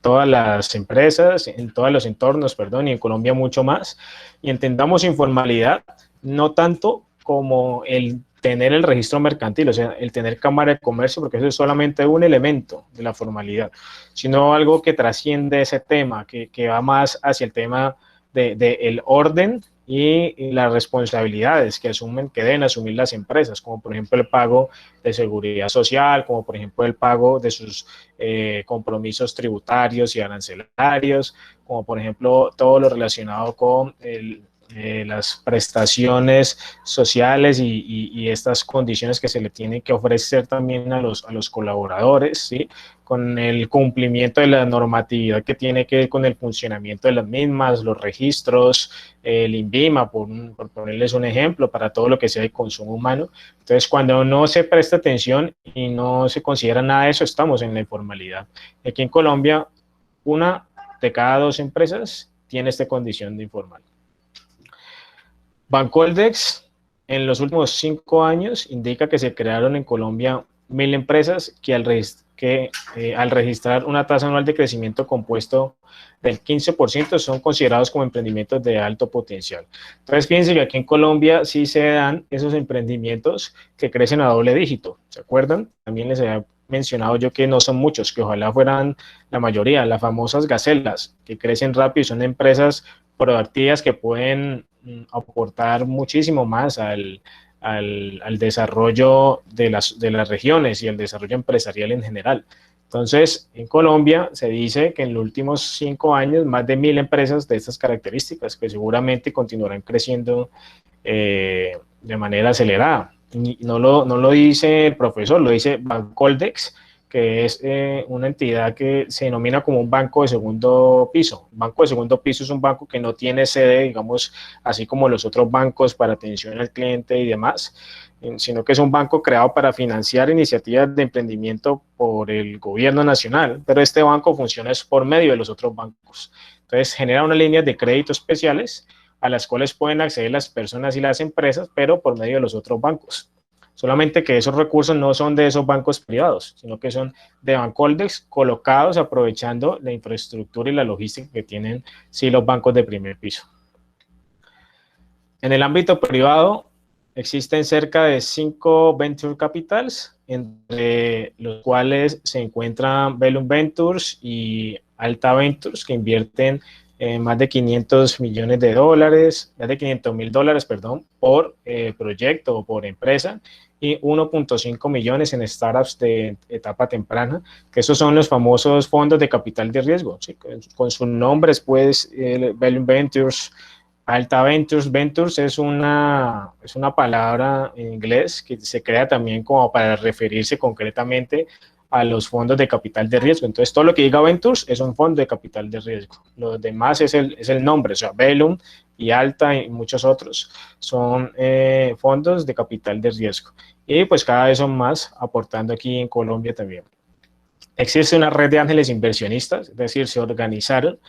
todas las empresas, en todos los entornos, perdón, y en Colombia mucho más. Y entendamos informalidad no tanto como el tener el registro mercantil, o sea, el tener cámara de comercio, porque eso es solamente un elemento de la formalidad, sino algo que trasciende ese tema, que va más hacia el tema del orden y las responsabilidades que deben asumir las empresas, como por ejemplo el pago de seguridad social, como por ejemplo el pago de sus compromisos tributarios y arancelarios, como por ejemplo todo lo relacionado con las prestaciones sociales y estas condiciones que se le tienen que ofrecer también a los colaboradores, ¿sí? Con el cumplimiento de la normatividad que tiene que ver con el funcionamiento de las mismas, los registros, el INVIMA, por ponerles un ejemplo, para todo lo que sea de consumo humano. Entonces, cuando no se presta atención y no se considera nada de eso, estamos en la informalidad. Aquí en Colombia, una de cada 2 empresas tiene esta condición de informal. Bancoldex, en los últimos 5 años, indica que se crearon en Colombia 1.000 empresas que al registrar una tasa anual de crecimiento compuesto del 15% son considerados como emprendimientos de alto potencial. Entonces, fíjense que aquí en Colombia sí se dan esos emprendimientos que crecen a doble dígito, ¿se acuerdan? También les había mencionado yo que no son muchos, que ojalá fueran la mayoría, las famosas gacelas, que crecen rápido y son empresas productivas que pueden aportar muchísimo más al desarrollo de las regiones y al desarrollo empresarial en general. Entonces, en Colombia se dice que en los últimos 5 años más de 1.000 empresas de estas características que seguramente continuarán creciendo de manera acelerada. Y no lo dice el profesor, lo dice Bancoldex, que es una entidad que se denomina como un banco de segundo piso. Un banco de segundo piso es un banco que no tiene sede, digamos, así como los otros bancos para atención al cliente y demás, sino que es un banco creado para financiar iniciativas de emprendimiento por el gobierno nacional, pero este banco funciona por medio de los otros bancos. Entonces, genera unas líneas de crédito especiales a las cuales pueden acceder las personas y las empresas, pero por medio de los otros bancos. Solamente que esos recursos no son de esos bancos privados, sino que son de Bancoldex colocados aprovechando la infraestructura y la logística que tienen sí los bancos de primer piso. En el ámbito privado existen cerca de 5 Venture Capitals, entre los cuales se encuentran Bellum Ventures y Alta Ventures, que invierten más de 500 millones de dólares, más de 500 mil dólares, perdón, por proyecto o por empresa, y 1.5 millones en startups de etapa temprana, que esos son los famosos fondos de capital de riesgo, ¿sí? Con sus nombres, pues, Bellum Ventures, Alta Ventures. Ventures es una palabra en inglés que se crea también como para referirse concretamente a los fondos de capital de riesgo. Entonces, todo lo que diga Ventures es un fondo de capital de riesgo. Lo demás es el nombre, o sea, Bellum y Alta y muchos otros son fondos de capital de riesgo. Y pues cada vez son más, aportando aquí en Colombia también. Existe una red de ángeles inversionistas, es decir, se organizaron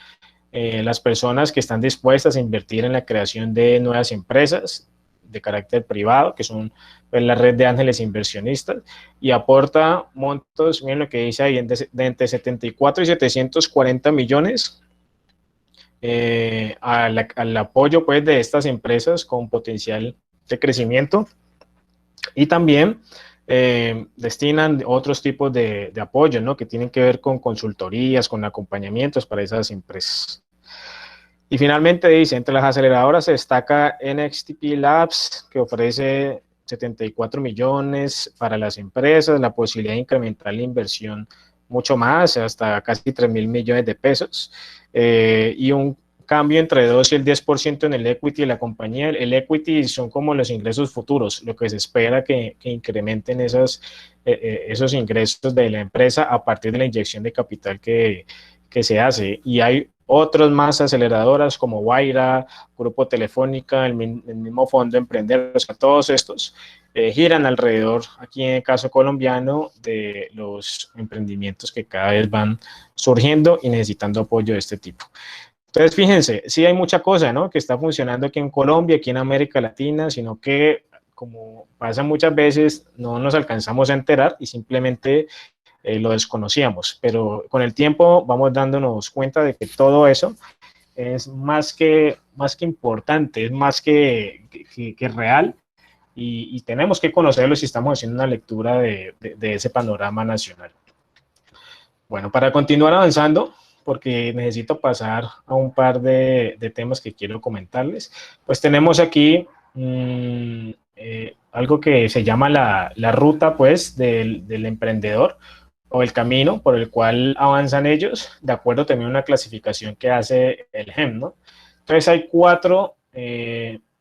las personas que están dispuestas a invertir en la creación de nuevas empresas de carácter privado, que son pues, la red de ángeles inversionistas, y aporta montos, miren lo que dice ahí, de entre 74 y 740 millones al apoyo pues, de estas empresas con potencial de crecimiento, y también destinan otros tipos de apoyo, ¿no? Que tienen que ver con consultorías, con acompañamientos para esas empresas. Y finalmente dice, entre las aceleradoras se destaca NXTP Labs, que ofrece 74 millones para las empresas, la posibilidad de incrementar la inversión mucho más, hasta casi 3.000 millones de pesos, y un cambio entre 2 y el 10% en el equity de la compañía. El equity son como los ingresos futuros, lo que se espera que incrementen esos ingresos de la empresa a partir de la inyección de capital que se hace. Y hay otros más aceleradoras como Guaira, Grupo Telefónica, el mismo Fondo Emprender, o sea, todos estos giran alrededor, aquí en el caso colombiano, de los emprendimientos que cada vez van surgiendo y necesitando apoyo de este tipo. Entonces, fíjense, sí hay mucha cosa, ¿no? Que está funcionando aquí en Colombia, aquí en América Latina, sino que, como pasa muchas veces, no nos alcanzamos a enterar y simplemente lo desconocíamos. Pero con el tiempo vamos dándonos cuenta de que todo eso es más que importante, es más que real, y tenemos que conocerlo si estamos haciendo una lectura de ese panorama nacional. Bueno, para continuar avanzando, porque necesito pasar a un par de temas que quiero comentarles, pues tenemos aquí algo que se llama la ruta, pues, del emprendedor, o el camino por el cual avanzan ellos, de acuerdo también a una clasificación que hace el GEM, ¿no? Entonces hay 4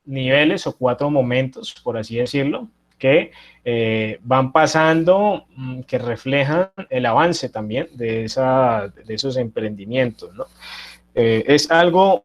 niveles o 4 momentos, por así decirlo, que van pasando, que reflejan el avance también de esos emprendimientos, ¿no? Es algo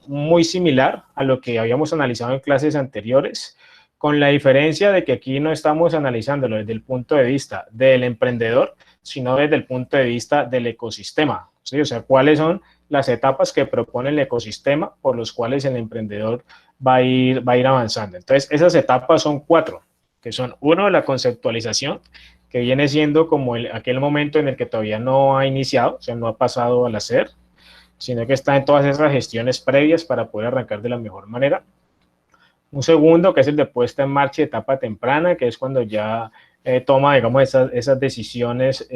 muy similar a lo que habíamos analizado en clases anteriores, con la diferencia de que aquí no estamos analizándolo desde el punto de vista del emprendedor, sino desde el punto de vista del ecosistema, ¿sí? O sea, cuáles son las etapas que propone el ecosistema por los cuales el emprendedor va a ir avanzando. Entonces, esas etapas son 4, que son, uno, la conceptualización, que viene siendo como aquel momento en el que todavía no ha iniciado, o sea, no ha pasado al hacer, sino que está en todas esas gestiones previas para poder arrancar de la mejor manera. Un segundo, que es el de puesta en marcha, etapa temprana, que es cuando ya toma, digamos, esas decisiones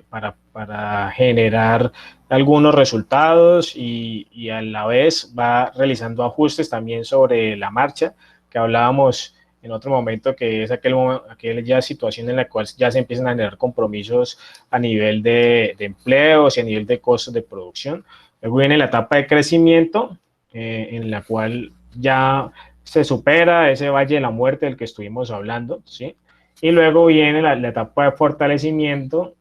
para generar algunos resultados y a la vez va realizando ajustes también sobre la marcha, que hablábamos en otro momento, que es aquel ya situación en la cual ya se empiezan a generar compromisos a nivel de empleos y a nivel de costos de producción. Luego viene la etapa de crecimiento, en la cual ya se supera ese valle de la muerte del que estuvimos hablando, ¿sí? Y luego viene la etapa de fortalecimiento,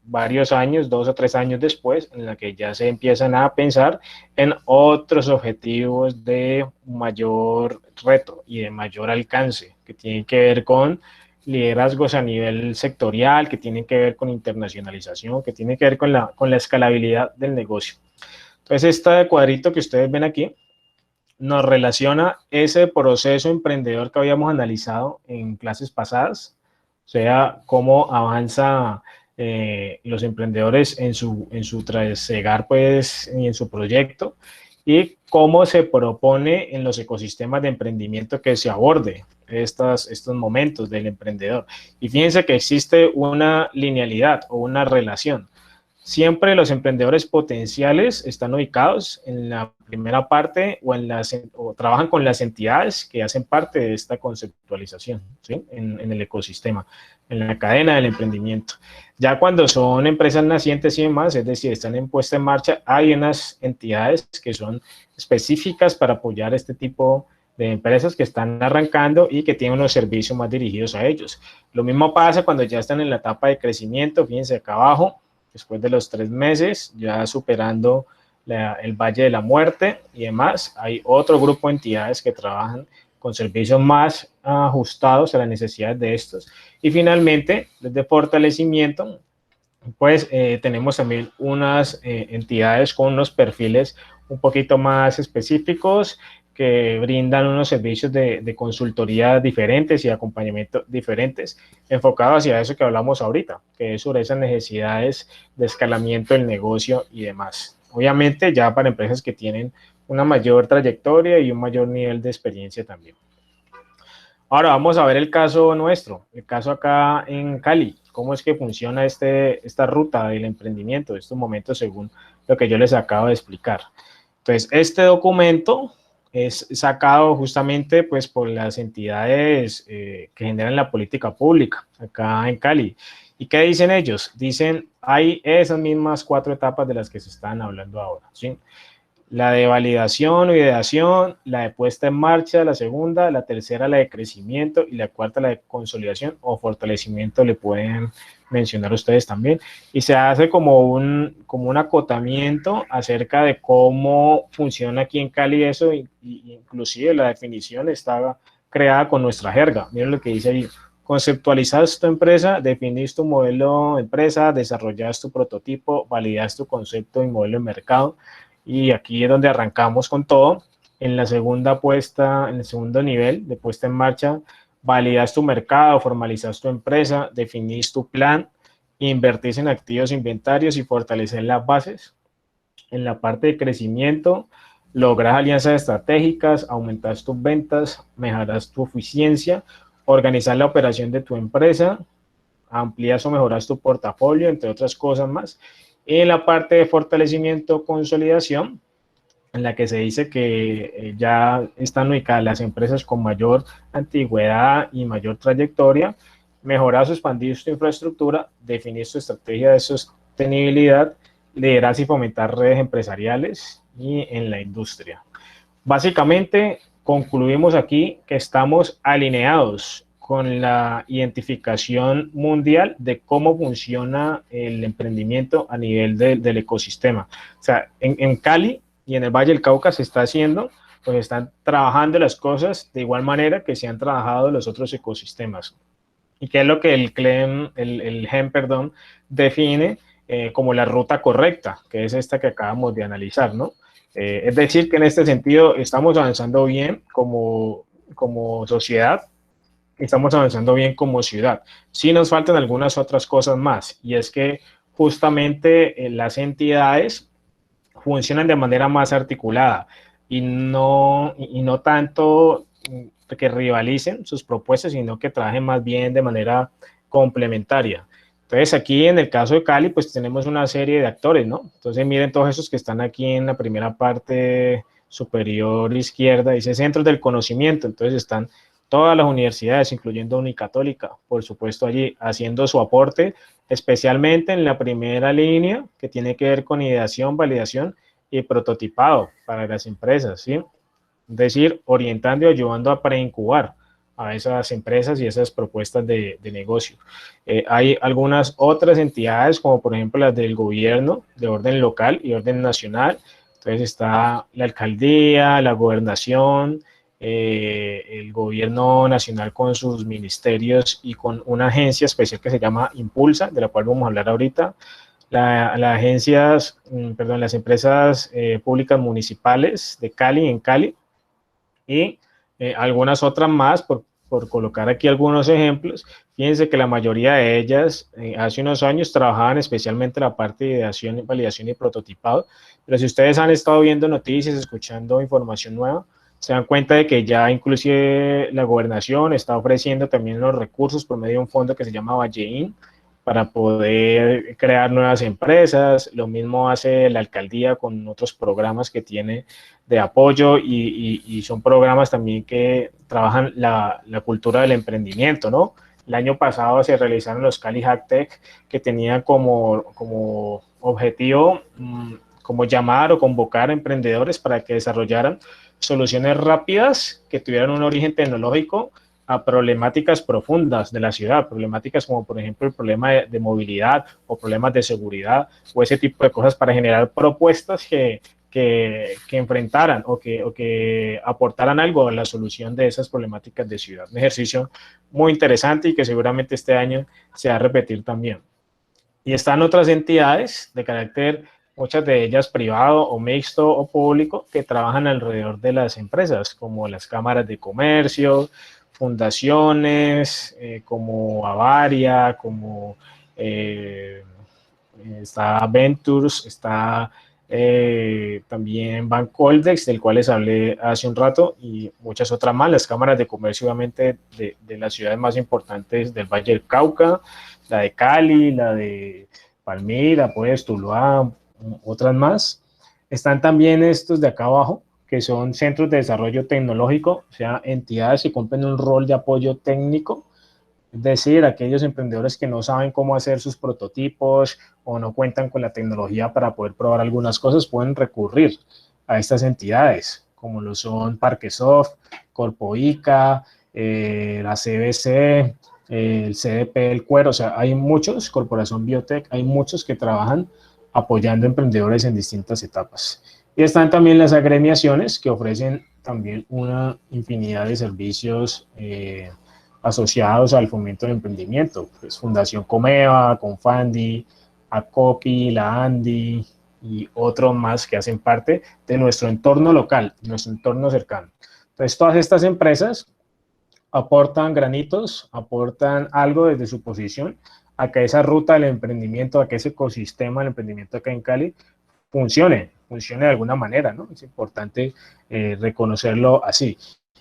varios años, 2 o 3 años después, en la que ya se empiezan a pensar en otros objetivos de mayor reto y de mayor alcance, que tienen que ver con liderazgos a nivel sectorial, que tienen que ver con internacionalización, que tienen que ver con la escalabilidad del negocio. Entonces, este cuadrito que ustedes ven aquí nos relaciona ese proceso emprendedor que habíamos analizado en clases pasadas, o sea, cómo avanza los emprendedores en su trasegar, pues, y en su proyecto, y cómo se propone en los ecosistemas de emprendimiento que se aborde estos momentos del emprendedor. Y fíjense que existe una linealidad o una relación. Siempre los emprendedores potenciales están ubicados en la primera parte o trabajan con las entidades que hacen parte de esta conceptualización, ¿sí? En el ecosistema, en la cadena del emprendimiento. Ya cuando son empresas nacientes y demás, es decir, están en puesta en marcha, hay unas entidades que son específicas para apoyar este tipo de empresas que están arrancando y que tienen unos servicios más dirigidos a ellos. Lo mismo pasa cuando ya están en la etapa de crecimiento, fíjense acá abajo, después de los 3 meses, ya superando el Valle de la Muerte y demás, hay otro grupo de entidades que trabajan con servicios más ajustados a las necesidades de estos. Y finalmente, desde fortalecimiento, pues tenemos también unas entidades con unos perfiles un poquito más específicos que brindan unos servicios de consultoría diferentes y acompañamiento diferentes, enfocados hacia eso que hablamos ahorita, que es sobre esas necesidades de escalamiento del negocio y demás. Obviamente ya para empresas que tienen una mayor trayectoria y un mayor nivel de experiencia también. Ahora vamos a ver el caso nuestro, el caso acá en Cali. ¿Cómo es que funciona esta ruta del emprendimiento, de estos momentos según lo que yo les acabo de explicar? Entonces, este documento es sacado justamente pues por las entidades que generan la política pública acá en Cali. ¿Y qué dicen ellos? Dicen, hay esas mismas 4 etapas de las que se están hablando ahora, ¿sí? La de validación o ideación, la de puesta en marcha, la segunda, la tercera, la de crecimiento, y la cuarta, la de consolidación o fortalecimiento, le pueden mencionar ustedes también. Y se hace como un acotamiento acerca de cómo funciona aquí en Cali eso, y inclusive la definición está creada con nuestra jerga. Miren lo que dice ahí. Conceptualizas tu empresa, definís tu modelo de empresa, desarrollas tu prototipo, validas tu concepto y modelo de mercado. Y aquí es donde arrancamos con todo. En la segunda en el segundo nivel de puesta en marcha, validas tu mercado, formalizas tu empresa, definís tu plan, invertís en activos inventarios y fortalecer las bases. En la parte de crecimiento, logras alianzas estratégicas, aumentas tus ventas, mejoras tu eficiencia, organizar la operación de tu empresa, amplías o mejoras tu portafolio, entre otras cosas más. Y en la parte de fortalecimiento, consolidación, en la que se dice que ya están ubicadas las empresas con mayor antigüedad y mayor trayectoria, mejoras o expandís tu infraestructura, definís tu estrategia de sostenibilidad, lideras y fomentar redes empresariales y en la industria. Básicamente, concluimos aquí que estamos alineados con la identificación mundial de cómo funciona el emprendimiento a nivel del ecosistema. O sea, en Cali y en el Valle del Cauca se está haciendo, pues están trabajando las cosas de igual manera que se han trabajado los otros ecosistemas. ¿Y qué es lo que el GEM, perdón, define como la ruta correcta, que es esta que acabamos de analizar, ¿no? Es decir, que en este sentido estamos avanzando bien como sociedad, estamos avanzando bien como ciudad. Sí nos faltan algunas otras cosas más, y es que justamente las entidades funcionan de manera más articulada y no tanto que rivalicen sus propuestas, sino que trabajen más bien de manera complementaria. Entonces aquí en el caso de Cali, pues tenemos una serie de actores, ¿no? Entonces miren todos esos que están aquí en la primera parte superior izquierda, dice Centros del Conocimiento. Entonces están todas las universidades, incluyendo Unicatólica, por supuesto, allí haciendo su aporte, especialmente en la primera línea, que tiene que ver con ideación, validación y prototipado para las empresas, ¿sí? Es decir, orientando y ayudando a preincubar a esas empresas y esas propuestas de negocio. Hay algunas otras entidades, como por ejemplo las del gobierno, de orden local y orden nacional. Entonces está la alcaldía, la gobernación, el gobierno nacional con sus ministerios y con una agencia especial que se llama Impulsa, de la cual vamos a hablar ahorita. Las agencias, perdón, las empresas públicas municipales de Cali, en Cali, y algunas otras más, por colocar aquí algunos ejemplos. Fíjense que la mayoría de ellas hace unos años trabajaban especialmente la parte de ideación, validación y prototipado, pero si ustedes han estado viendo noticias, escuchando información nueva, se dan cuenta de que ya inclusive la gobernación está ofreciendo también los recursos por medio de un fondo que se llama Valleín para poder crear nuevas empresas. Lo mismo hace la alcaldía con otros programas que tiene de apoyo y son programas también que trabajan la cultura del emprendimiento, ¿no? El año pasado se realizaron los Cali Hack Tech, que tenían como objetivo como llamar o convocar a emprendedores para que desarrollaran soluciones rápidas que tuvieran un origen tecnológico a problemáticas profundas de la ciudad, problemáticas como por ejemplo el problema de movilidad o problemas de seguridad o ese tipo de cosas, para generar propuestas que enfrentaran o que aportaran algo a la solución de esas problemáticas de ciudad. Un ejercicio muy interesante y que seguramente este año se va a repetir también. Y están otras entidades de carácter, muchas de ellas privado o mixto o público, que trabajan alrededor de las empresas, como las cámaras de comercio, fundaciones, como Avaria, como está Ventures, está también Bancoldex, del cual les hablé hace un rato, y muchas otras más, las cámaras de comercio obviamente de las ciudades más importantes del Valle del Cauca, la de Cali, la de Palmira, pues Tuluá, otras más. Están también estos de acá abajo, que son centros de desarrollo tecnológico, o sea, entidades que cumplen un rol de apoyo técnico, es decir, aquellos emprendedores que no saben cómo hacer sus prototipos o no cuentan con la tecnología para poder probar algunas cosas, pueden recurrir a estas entidades, como lo son Parquesoft, Corpoica, la CBC, el CDP, el Cuero. O sea, hay muchos, Corporación Biotech, hay muchos que trabajan apoyando emprendedores en distintas etapas. Y están también las agremiaciones, que ofrecen también una infinidad de servicios asociados al fomento del emprendimiento, pues Fundación Comeva, Confandi, Acopi, la Andi y otros más que hacen parte de nuestro entorno local, nuestro entorno cercano. Entonces, todas estas empresas aportan granitos, aportan algo desde su posición a que esa ruta del emprendimiento, a que ese ecosistema del emprendimiento acá en Cali funcione de alguna manera, ¿no? Es importante reconocerlo así.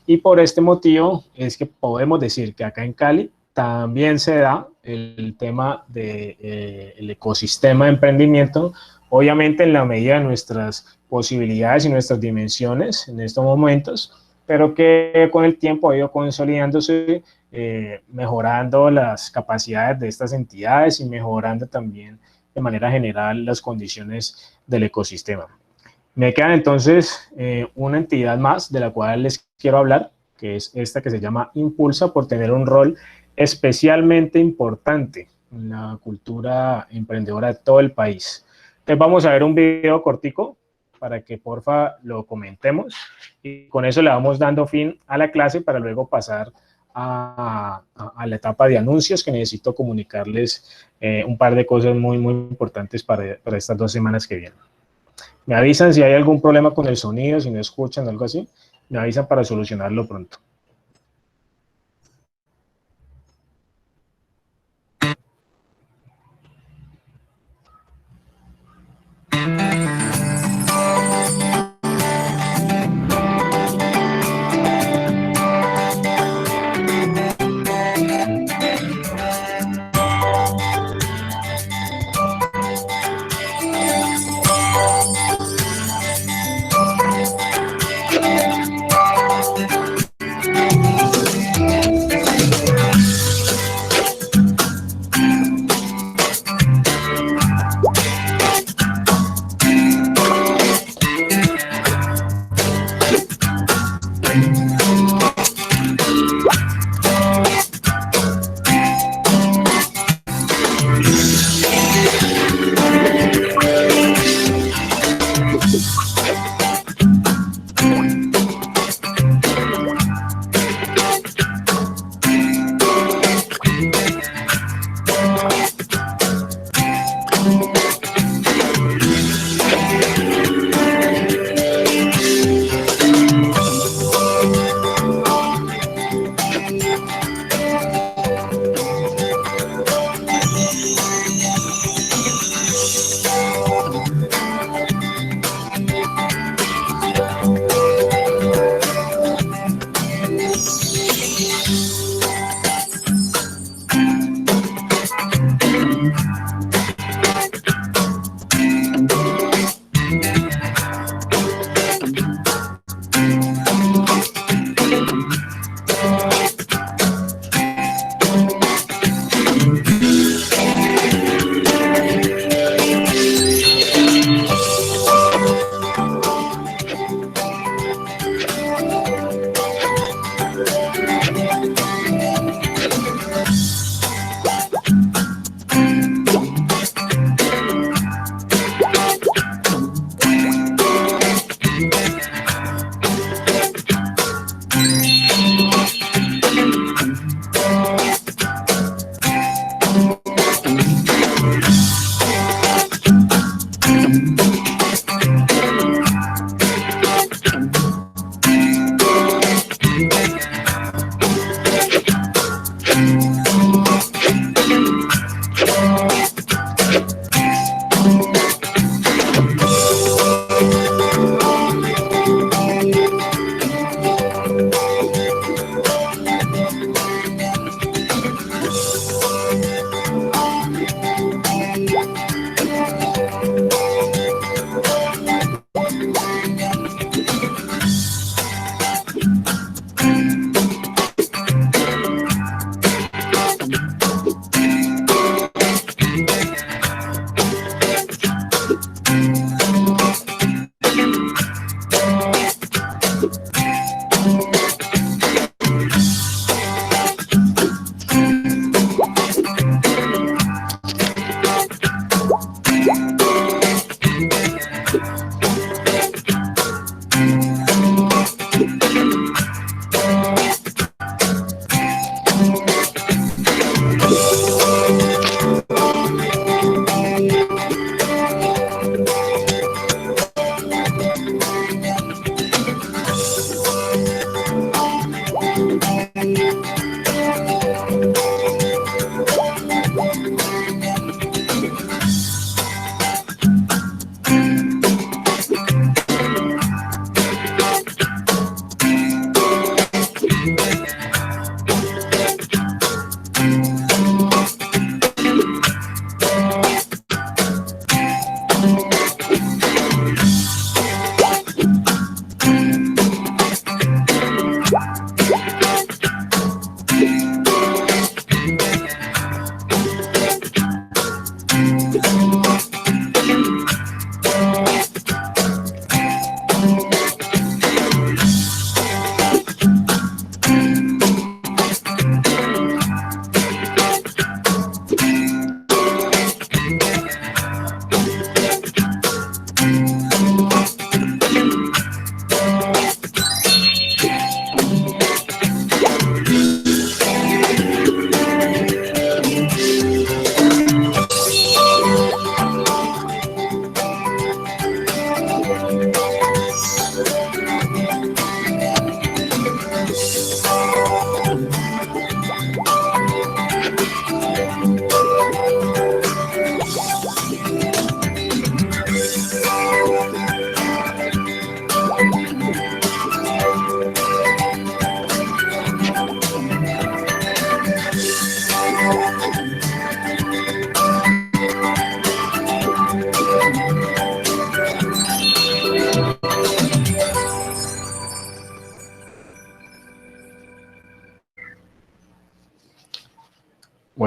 Y por este motivo es que podemos decir que acá en Cali también se da el tema del ecosistema de emprendimiento, obviamente en la medida de nuestras posibilidades y nuestras dimensiones en estos momentos, pero que con el tiempo ha ido consolidándose, mejorando las capacidades de estas entidades y mejorando también de manera general las condiciones del ecosistema. Me queda entonces una entidad más de la cual les quiero hablar, que es esta que se llama Impulsa, por tener un rol especialmente importante en la cultura emprendedora de todo el país. Entonces vamos a ver un video cortico para que porfa lo comentemos y con eso le vamos dando fin a la clase para luego pasar a la etapa de anuncios, que necesito comunicarles un par de cosas muy importantes para estas 2 semanas que vienen. Me avisan si hay algún problema con el sonido, si no escuchan, algo así, me avisan para solucionarlo pronto.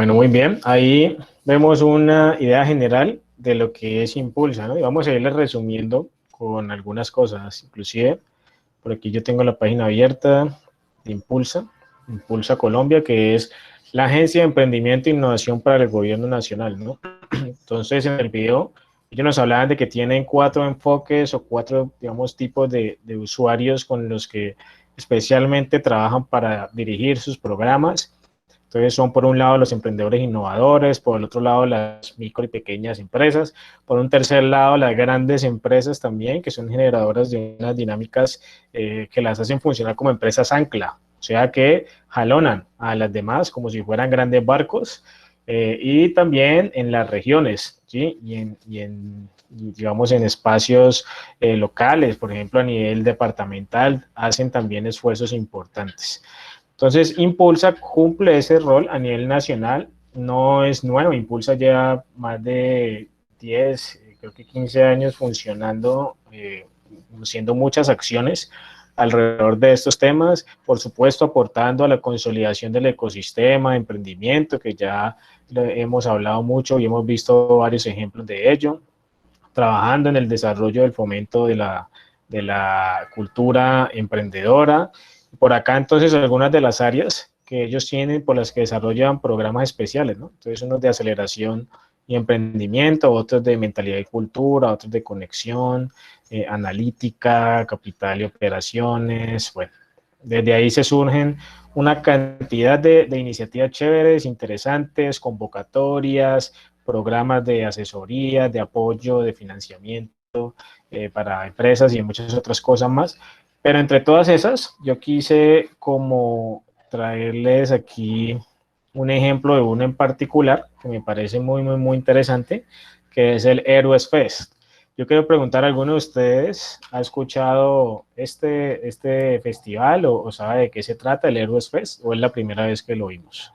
Bueno, muy bien. Ahí vemos una idea general de lo que es Impulsa, ¿no? Y vamos a irle resumiendo con algunas cosas. Inclusive, por aquí yo tengo la página abierta de Impulsa, Impulsa Colombia, que es la Agencia de Emprendimiento e Innovación para el Gobierno Nacional, ¿no? Entonces, en el video, ellos nos hablaban de que tienen 4 enfoques o 4, digamos, tipos de usuarios con los que especialmente trabajan para dirigir sus programas. Entonces son por un lado los emprendedores innovadores, por el otro lado las micro y pequeñas empresas, por un tercer lado las grandes empresas también, que son generadoras de unas dinámicas que las hacen funcionar como empresas ancla, o sea que jalonan a las demás como si fueran grandes barcos, y también en las regiones, ¿sí? Digamos, en espacios locales, por ejemplo, a nivel departamental, hacen también esfuerzos importantes. Entonces, Impulsa cumple ese rol a nivel nacional, no es nuevo, Impulsa lleva más de 10, creo que 15 años funcionando, haciendo muchas acciones alrededor de estos temas, por supuesto aportando a la consolidación del ecosistema de emprendimiento, que ya hemos hablado mucho y hemos visto varios ejemplos de ello, trabajando en el desarrollo del fomento de la cultura emprendedora. Por acá, entonces, algunas de las áreas que ellos tienen por las que desarrollan programas especiales, ¿no? Entonces, unos de aceleración y emprendimiento, otros de mentalidad y cultura, otros de conexión, analítica, capital y operaciones. Bueno, desde ahí se surgen una cantidad de iniciativas chéveres, interesantes, convocatorias, programas de asesoría, de apoyo, de financiamiento para empresas y muchas otras cosas más. Pero entre todas esas, yo quise como traerles aquí un ejemplo de uno en particular que me parece muy interesante, que es el Héroes Fest. Yo quiero preguntar a alguno de ustedes, ¿ha escuchado este festival o sabe de qué se trata el Héroes Fest o es la primera vez que lo oímos?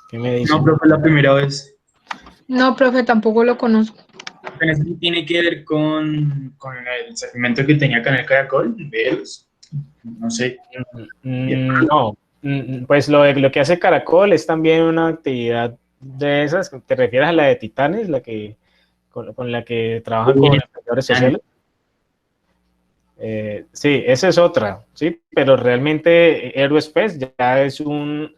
¿Qué me dicen? No, profe, la primera vez. No, profe, tampoco lo conozco. Pero eso tiene que ver con el segmento que tenía Canal Caracol, Veros. No sé. No, pues lo que hace Caracol es también una actividad de esas. ¿Te refieres a la de Titanes, con la que trabajan con emprendedores sociales? Sí, esa es otra, sí, pero realmente Héroes Fest ya es un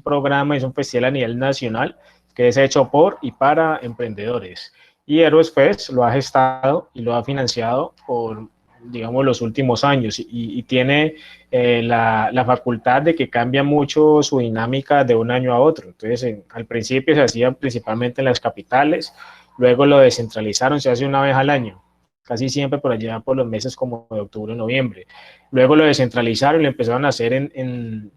programa, es un festival a nivel nacional que es hecho por y para emprendedores. Y Héroes Fest lo ha gestado y lo ha financiado por, digamos, los últimos años y tiene la facultad de que cambia mucho su dinámica de un año a otro. Entonces, al principio se hacía principalmente en las capitales, luego lo descentralizaron, se hace una vez al año, casi siempre por allá por los meses como de octubre o noviembre. Luego lo descentralizaron y lo empezaron a hacer en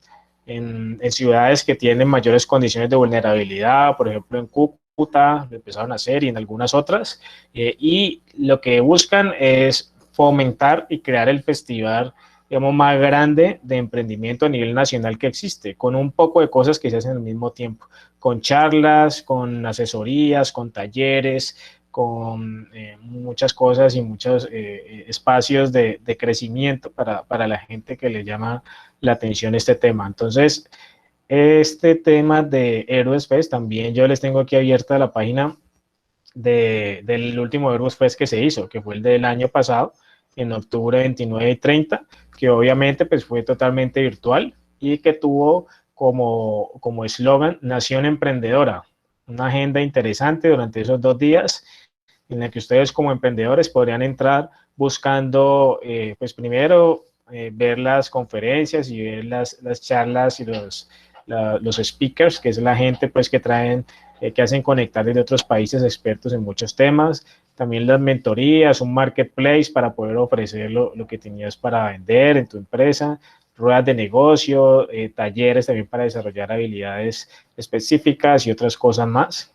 ciudades que tienen mayores condiciones de vulnerabilidad, por ejemplo en Cúcuta lo empezaron a hacer y en algunas otras, y lo que buscan es fomentar y crear el festival, digamos, más grande de emprendimiento a nivel nacional que existe, con un poco de cosas que se hacen al mismo tiempo, con charlas, con asesorías, con talleres, con muchas cosas y muchos espacios de crecimiento para la gente que le llama la atención este tema. Entonces, este tema de Héroes Fest, también yo les tengo aquí abierta la página del último Héroes Fest que se hizo, que fue el del año pasado, en octubre 29 y 30, que obviamente pues fue totalmente virtual y que tuvo como eslogan Nación Emprendedora, una agenda interesante durante esos 2 días en la que ustedes como emprendedores podrían entrar buscando, pues primero, ver las conferencias y ver las charlas y los speakers, que es la gente pues que traen, que hacen conectar desde otros países expertos en muchos temas, también las mentorías, un marketplace para poder ofrecer lo que tenías para vender en tu empresa, ruedas de negocio, talleres también para desarrollar habilidades específicas y otras cosas más.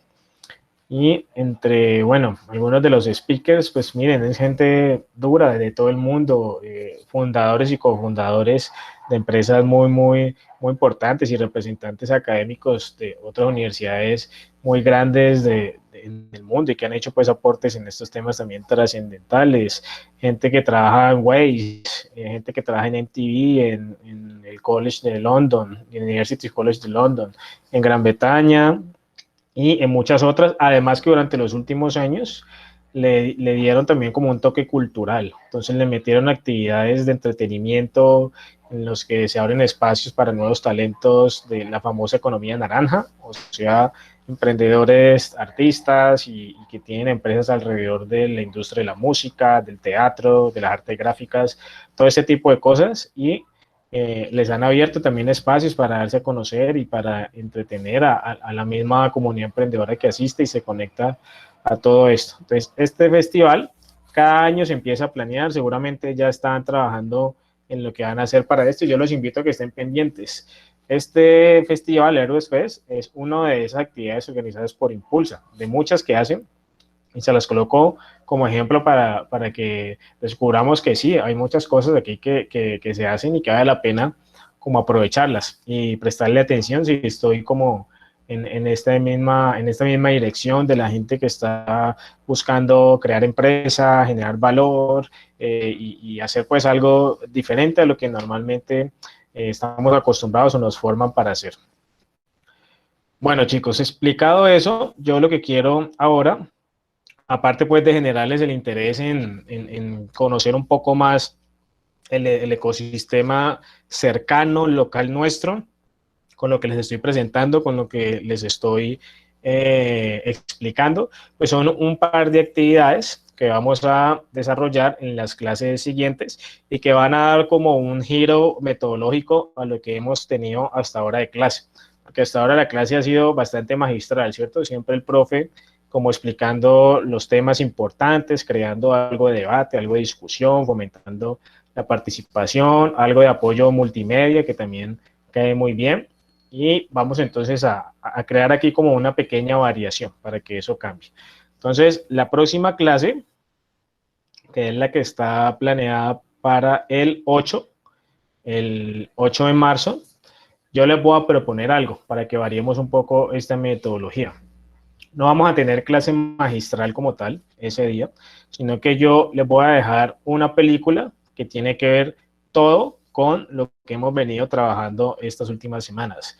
Y entre, bueno, algunos de los speakers, pues miren, es gente dura de todo el mundo, fundadores y cofundadores de empresas muy importantes y representantes académicos de otras universidades muy grandes en el mundo y que han hecho pues aportes en estos temas también trascendentales. Gente que trabaja en Waze, gente que trabaja en MTV, en el College de London, University College de London, en Gran Bretaña, y en muchas otras, además que durante los últimos años le dieron también como un toque cultural, entonces le metieron actividades de entretenimiento en los que se abren espacios para nuevos talentos de la famosa economía naranja, o sea, emprendedores, artistas y que tienen empresas alrededor de la industria de la música, del teatro, de las artes gráficas, todo ese tipo de cosas y les han abierto también espacios para darse a conocer y para entretener a la misma comunidad emprendedora que asiste y se conecta a todo esto. Entonces, este festival cada año se empieza a planear, seguramente ya están trabajando en lo que van a hacer para esto y yo los invito a que estén pendientes. Este festival, Héroes Fest, es una de esas actividades organizadas por Impulsa, de muchas que hacen, y se las coloco como ejemplo para que descubramos que sí, hay muchas cosas aquí que se hacen y que vale la pena como aprovecharlas y prestarle atención si estoy como en esta misma dirección de la gente que está buscando crear empresa, generar valor y hacer pues algo diferente a lo que normalmente estamos acostumbrados o nos forman para hacer. Bueno, chicos, explicado eso, yo lo que quiero ahora, aparte pues de generarles el interés en conocer un poco más el ecosistema cercano, local nuestro, con lo que les estoy presentando, con lo que les estoy explicando, pues son un par de actividades que vamos a desarrollar en las clases siguientes y que van a dar como un giro metodológico a lo que hemos tenido hasta ahora de clase, porque hasta ahora la clase ha sido bastante magistral, ¿cierto? Siempre el profe como explicando los temas importantes, creando algo de debate, algo de discusión, fomentando la participación, algo de apoyo multimedia que también cae muy bien. Y vamos entonces a crear aquí como una pequeña variación para que eso cambie. Entonces, la próxima clase, que es la que está planeada para el 8 de marzo, yo les voy a proponer algo para que variemos un poco esta metodología. No vamos a tener clase magistral como tal ese día, sino que yo les voy a dejar una película que tiene que ver todo con lo que hemos venido trabajando estas últimas semanas,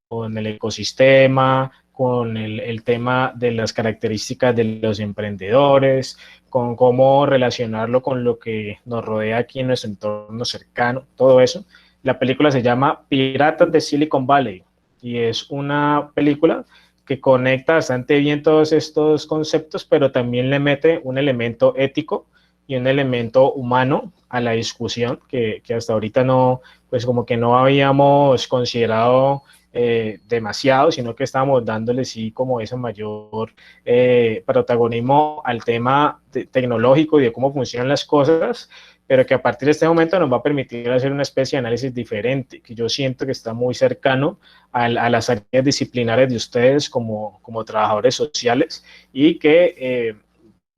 con el ecosistema, con el tema de las características de los emprendedores, con cómo relacionarlo con lo que nos rodea aquí en nuestro entorno cercano, todo eso. La película se llama Piratas de Silicon Valley y es una película que conecta bastante bien todos estos conceptos, pero también le mete un elemento ético y un elemento humano a la discusión que hasta ahorita no, pues como que no habíamos considerado demasiado, sino que estábamos dándole sí como ese mayor protagonismo al tema tecnológico y de cómo funcionan las cosas, pero que a partir de este momento nos va a permitir hacer una especie de análisis diferente, que yo siento que está muy cercano a las áreas disciplinares de ustedes como trabajadores sociales y que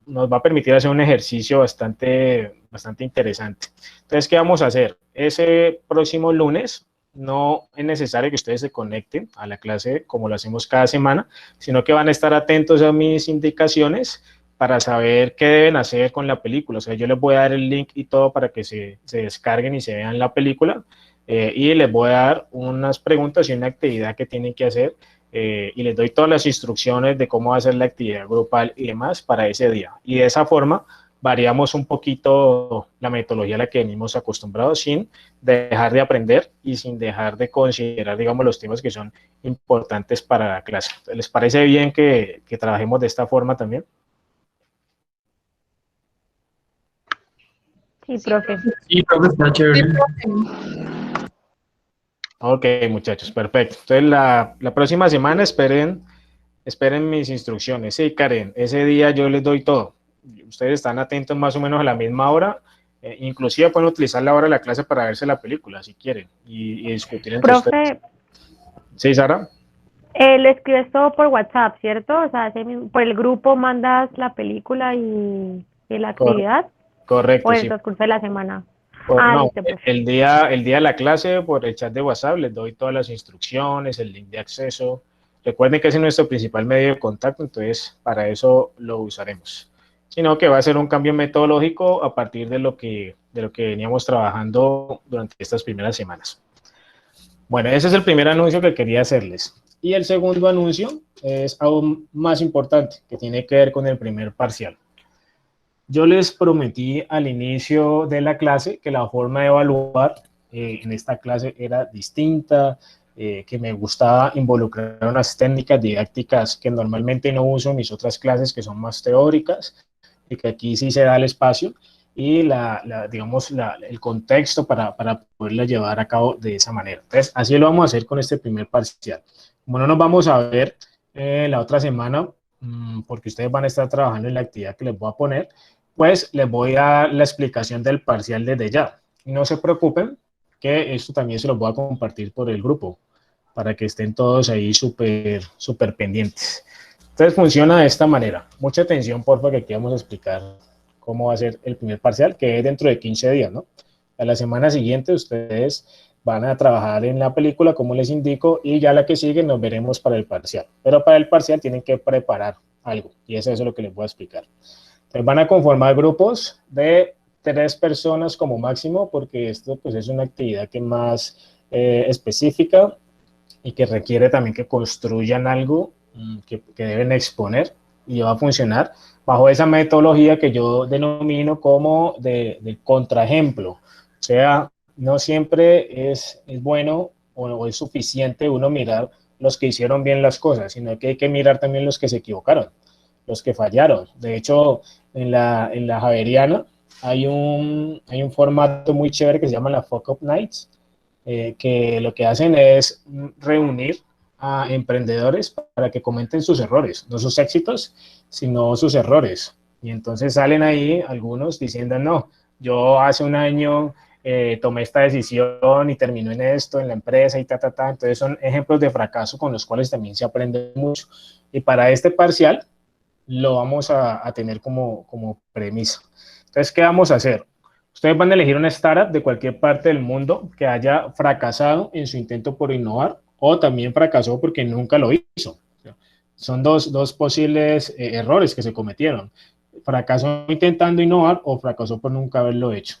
nos va a permitir hacer un ejercicio bastante interesante. Entonces, ¿qué vamos a hacer? Ese próximo lunes no es necesario que ustedes se conecten a la clase como lo hacemos cada semana, sino que van a estar atentos a mis indicaciones para saber qué deben hacer con la película. O sea, yo les voy a dar el link y todo para que se descarguen y se vean la película y les voy a dar unas preguntas y una actividad que tienen que hacer y les doy todas las instrucciones de cómo hacer la actividad grupal y demás para ese día. Y de esa forma variamos un poquito la metodología a la que venimos acostumbrados sin dejar de aprender y sin dejar de considerar, digamos, los temas que son importantes para la clase. ¿Les parece bien que trabajemos de esta forma también? Sí, profe. Sí, profe, está chévere. Ok, muchachos, perfecto. Entonces, la próxima semana esperen mis instrucciones. Sí, Karen, ese día yo les doy todo. Ustedes están atentos más o menos a la misma hora. Inclusive pueden utilizar la hora de la clase para verse la película, si quieren, y discutir entre ustedes. Profe, Sí, Sara. Lo escribes todo por WhatsApp, ¿cierto? O sea, por el grupo mandas la película y la actividad, o Correcto, en el sí. transcurso de la semana. No, Listo, profe. el día de la clase, por el chat de WhatsApp, les doy todas las instrucciones, el link de acceso. Recuerden que ese es nuestro principal medio de contacto, entonces para eso lo usaremos. Sino que va a ser un cambio metodológico a partir de lo que veníamos trabajando durante estas primeras semanas. Bueno, ese es el primer anuncio que quería hacerles. Y el segundo anuncio es aún más importante, que tiene que ver con el primer parcial. Yo les prometí al inicio de la clase que la forma de evaluar en esta clase era distinta, que me gustaba involucrar unas técnicas didácticas que normalmente no uso en mis otras clases, que son más teóricas, y que aquí sí se da el espacio y el contexto para poderla llevar a cabo de esa manera. Entonces, así lo vamos a hacer con este primer parcial. Como no nos vamos a ver la otra semana, porque ustedes van a estar trabajando en la actividad que les voy a poner, pues les voy a dar la explicación del parcial desde ya. No se preocupen, que esto también se los voy a compartir por el grupo, para que estén todos ahí súper pendientes. Entonces funciona de esta manera. Mucha atención, por favor, que aquí vamos a explicar cómo va a ser el primer parcial, que es dentro de 15 días, ¿no? A la semana siguiente ustedes van a trabajar en la película, como les indico, y ya la que sigue nos veremos para el parcial. Pero para el parcial tienen que preparar algo, y eso es lo que les voy a explicar. Entonces van a conformar grupos de 3 personas como máximo, porque esto pues es una actividad que más específica y que requiere también que construyan algo que deben exponer y va a funcionar bajo esa metodología que yo denomino como de contraejemplo. O sea, no siempre es bueno o es suficiente uno mirar los que hicieron bien las cosas, sino que hay que mirar también los que se equivocaron, los que fallaron. De hecho, en la Javeriana hay un formato muy chévere que se llama la Fuck Up Nights, que lo que hacen es reunir a emprendedores para que comenten sus errores, no sus éxitos, sino sus errores. Y entonces salen ahí algunos diciendo, no, yo hace un año tomé esta decisión y terminó en esto, en la empresa y Entonces son ejemplos de fracaso con los cuales también se aprende mucho. Y para este parcial lo vamos a tener como premisa. Entonces, ¿qué vamos a hacer? Ustedes van a elegir una startup de cualquier parte del mundo que haya fracasado en su intento por innovar o también fracasó porque nunca lo hizo. Son dos posibles errores que se cometieron. Fracasó intentando innovar o fracasó por nunca haberlo hecho.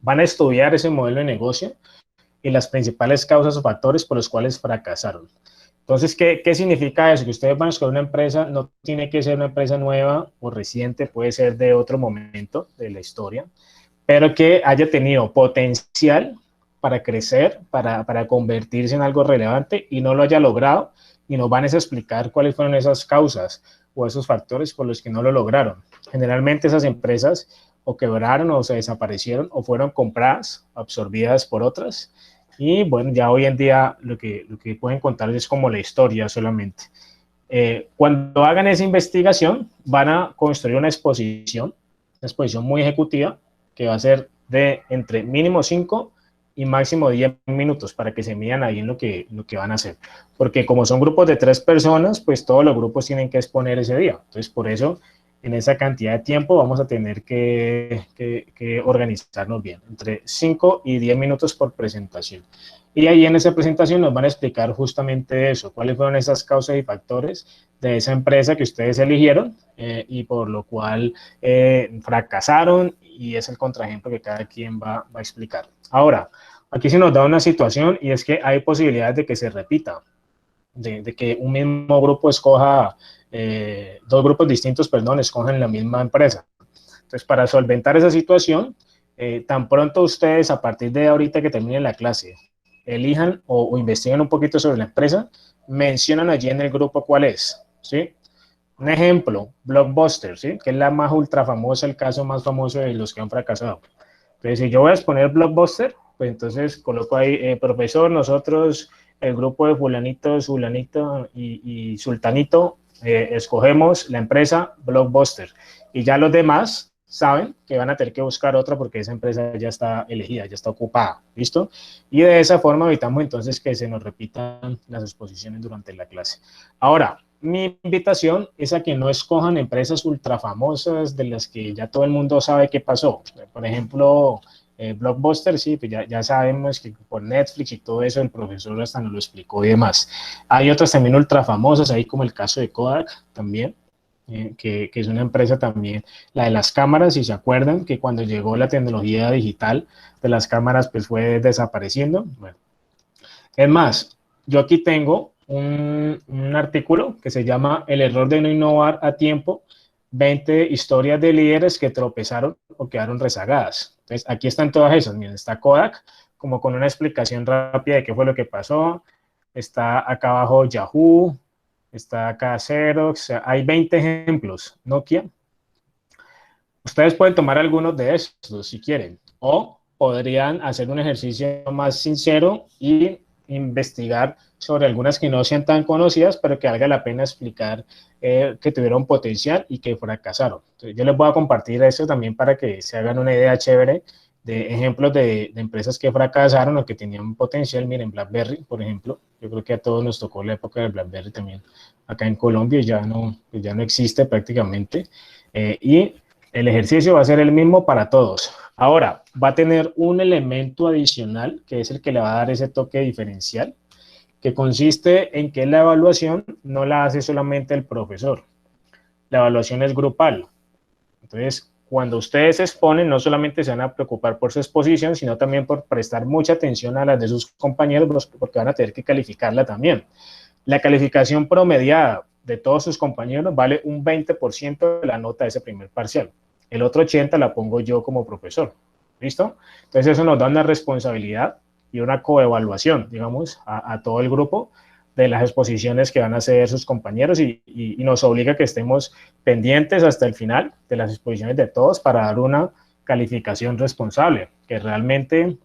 Van a estudiar ese modelo de negocio y las principales causas o factores por los cuales fracasaron. Entonces, ¿qué significa eso? Que ustedes van a escoger una empresa, no tiene que ser una empresa nueva o reciente, puede ser de otro momento de la historia, pero que haya tenido potencial para crecer, para convertirse en algo relevante y no lo haya logrado, y nos van a explicar cuáles fueron esas causas o esos factores por los que no lo lograron. Generalmente esas empresas o quebraron o se desaparecieron o fueron compradas, absorbidas por otras, y bueno, ya hoy en día lo que pueden contar es como la historia solamente. Cuando hagan esa investigación, van a construir una exposición muy ejecutiva, que va a ser de entre mínimo 5 y máximo 10 minutos para que se midan ahí en lo que van a hacer. Porque como son grupos de 3 personas, pues todos los grupos tienen que exponer ese día. Entonces, por eso, en esa cantidad de tiempo vamos a tener que organizarnos bien, entre 5 y 10 minutos por presentación. Y ahí en esa presentación nos van a explicar justamente eso, cuáles fueron esas causas y factores de esa empresa que ustedes eligieron y por lo cual fracasaron, y es el contraejemplo que cada quien va a explicar. Ahora, aquí se nos da una situación y es que hay posibilidades de que se repita, de que un mismo grupo escoja, 2 grupos distintos, escojan la misma empresa. Entonces, para solventar esa situación, tan pronto ustedes, a partir de ahorita que terminen la clase, elijan o investiguen un poquito sobre la empresa, mencionan allí en el grupo cuál es, ¿sí? Un ejemplo, Blockbuster, ¿sí? Que es la más ultra famosa, el caso más famoso de los que han fracasado. Entonces, si yo voy a exponer Blockbuster, pues entonces coloco ahí, profesor, nosotros, el grupo de fulanito, sulanito y sultanito, escogemos la empresa Blockbuster. Y ya los demás saben que van a tener que buscar otra porque esa empresa ya está elegida, ya está ocupada, ¿listo? Y de esa forma evitamos entonces que se nos repitan las exposiciones durante la clase. Ahora, mi invitación es a que no escojan empresas ultra famosas de las que ya todo el mundo sabe qué pasó. Por ejemplo, Blockbuster, sí, pues ya sabemos que por Netflix y todo eso el profesor hasta nos lo explicó y demás. Hay otras también ultra famosas, ahí como el caso de Kodak también, que es una empresa también, la de las cámaras, si se acuerdan, que cuando llegó la tecnología digital de las cámaras, pues fue desapareciendo. Bueno, es más, yo aquí tengo un artículo que se llama El error de no innovar a tiempo, 20 historias de líderes que tropezaron o quedaron rezagadas. Entonces, aquí están todas esas. Miren, está Kodak, como con una explicación rápida de qué fue lo que pasó. Está acá abajo Yahoo, está acá Xerox, hay 20 ejemplos. Nokia. Ustedes pueden tomar algunos de estos si quieren, o podrían hacer un ejercicio más sincero y investigar sobre algunas que no sean tan conocidas, pero que valga la pena explicar que tuvieron potencial y que fracasaron. Entonces, yo les voy a compartir eso también para que se hagan una idea chévere de ejemplos de empresas que fracasaron o que tenían potencial. Miren, BlackBerry, por ejemplo, yo creo que a todos nos tocó la época del BlackBerry también. Acá en Colombia ya no existe prácticamente. Y el ejercicio va a ser el mismo para todos. Ahora, va a tener un elemento adicional, que es el que le va a dar ese toque diferencial, que consiste en que la evaluación no la hace solamente el profesor. La evaluación es grupal. Entonces, cuando ustedes exponen, no solamente se van a preocupar por su exposición, sino también por prestar mucha atención a las de sus compañeros, porque van a tener que calificarla también. La calificación promediada de todos sus compañeros vale un 20% de la nota de ese primer parcial. El otro 80% la pongo yo como profesor. ¿Listo? Entonces eso nos da una responsabilidad y una coevaluación, digamos, a todo el grupo de las exposiciones que van a hacer sus compañeros y nos obliga a que estemos pendientes hasta el final de las exposiciones de todos para dar una calificación responsable, que realmente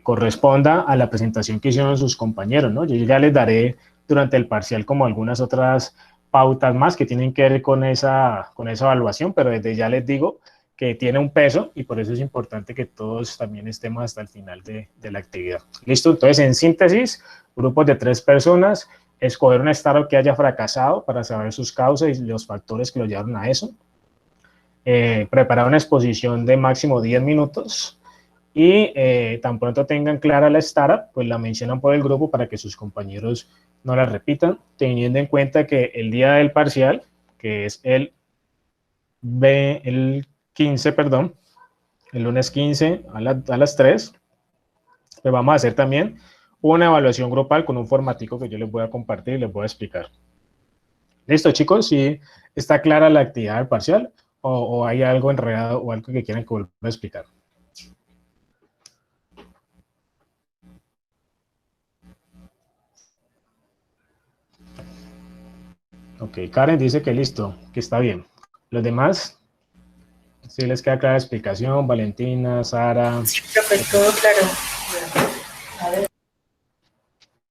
corresponda a la presentación que hicieron sus compañeros, ¿no? Yo ya les daré durante el parcial como algunas otras pautas más que tienen que ver con esa evaluación, pero desde ya les digo que tiene un peso y por eso es importante que todos también estemos hasta el final de la actividad. ¿Listo? Entonces, en síntesis, grupos de 3 personas, escoger una startup que haya fracasado para saber sus causas y los factores que lo llevaron a eso, preparar una exposición de máximo 10 minutos y tan pronto tengan clara la startup, pues la mencionan por el grupo para que sus compañeros no la repitan, teniendo en cuenta que el día del parcial, que es el 15, perdón, el lunes 15 a las 3, pues vamos a hacer también una evaluación grupal con un formatico que yo les voy a compartir y les voy a explicar. ¿Listo, chicos? ¿Sí está clara la actividad del parcial o hay algo enredado o algo que quieran que vuelva a explicar? Ok, Karen dice que listo, que está bien. ¿Los demás? ¿Sí les queda clara la explicación? Valentina, Sara. Sí, profe, todo claro.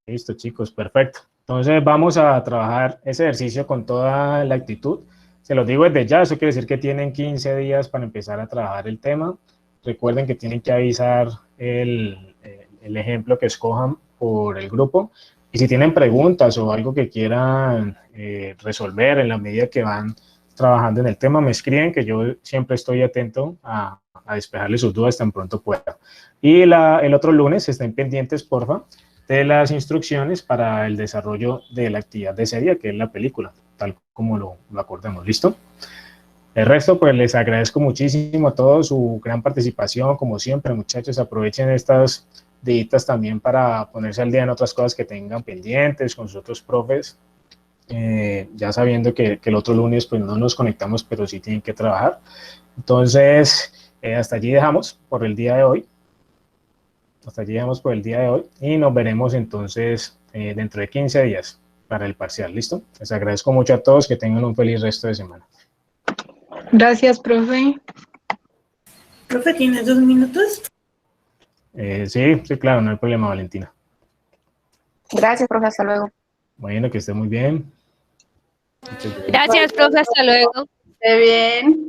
Listo, chicos, perfecto. Entonces vamos a trabajar ese ejercicio con toda la actitud. Se los digo desde ya, eso quiere decir que tienen 15 días para empezar a trabajar el tema. Recuerden que tienen que avisar el ejemplo que escojan por el grupo. Y si tienen preguntas o algo que quieran resolver en la medida que van trabajando en el tema, me escriben que yo siempre estoy atento a despejarles sus dudas tan pronto pueda. Y el otro lunes estén pendientes, porfa, de las instrucciones para el desarrollo de la actividad de ese día, que es la película, tal como lo acordamos. ¿Listo? El resto, pues les agradezco muchísimo a todos su gran participación, como siempre, muchachos, aprovechen estas días también para ponerse al día en otras cosas que tengan pendientes con sus otros profes, ya sabiendo que el otro lunes pues no nos conectamos, pero sí tienen que trabajar. Entonces, hasta allí dejamos por el día de hoy. Hasta allí dejamos por el día de hoy y nos veremos entonces dentro de 15 días para el parcial. ¿Listo? Les agradezco mucho a todos, que tengan un feliz resto de semana. Gracias, profe. Profe, ¿tienes 2 minutos? Sí, claro, no hay problema, Valentina. Gracias, profe, hasta luego. Bueno, que esté muy bien. Gracias, profe, hasta luego. Esté bien.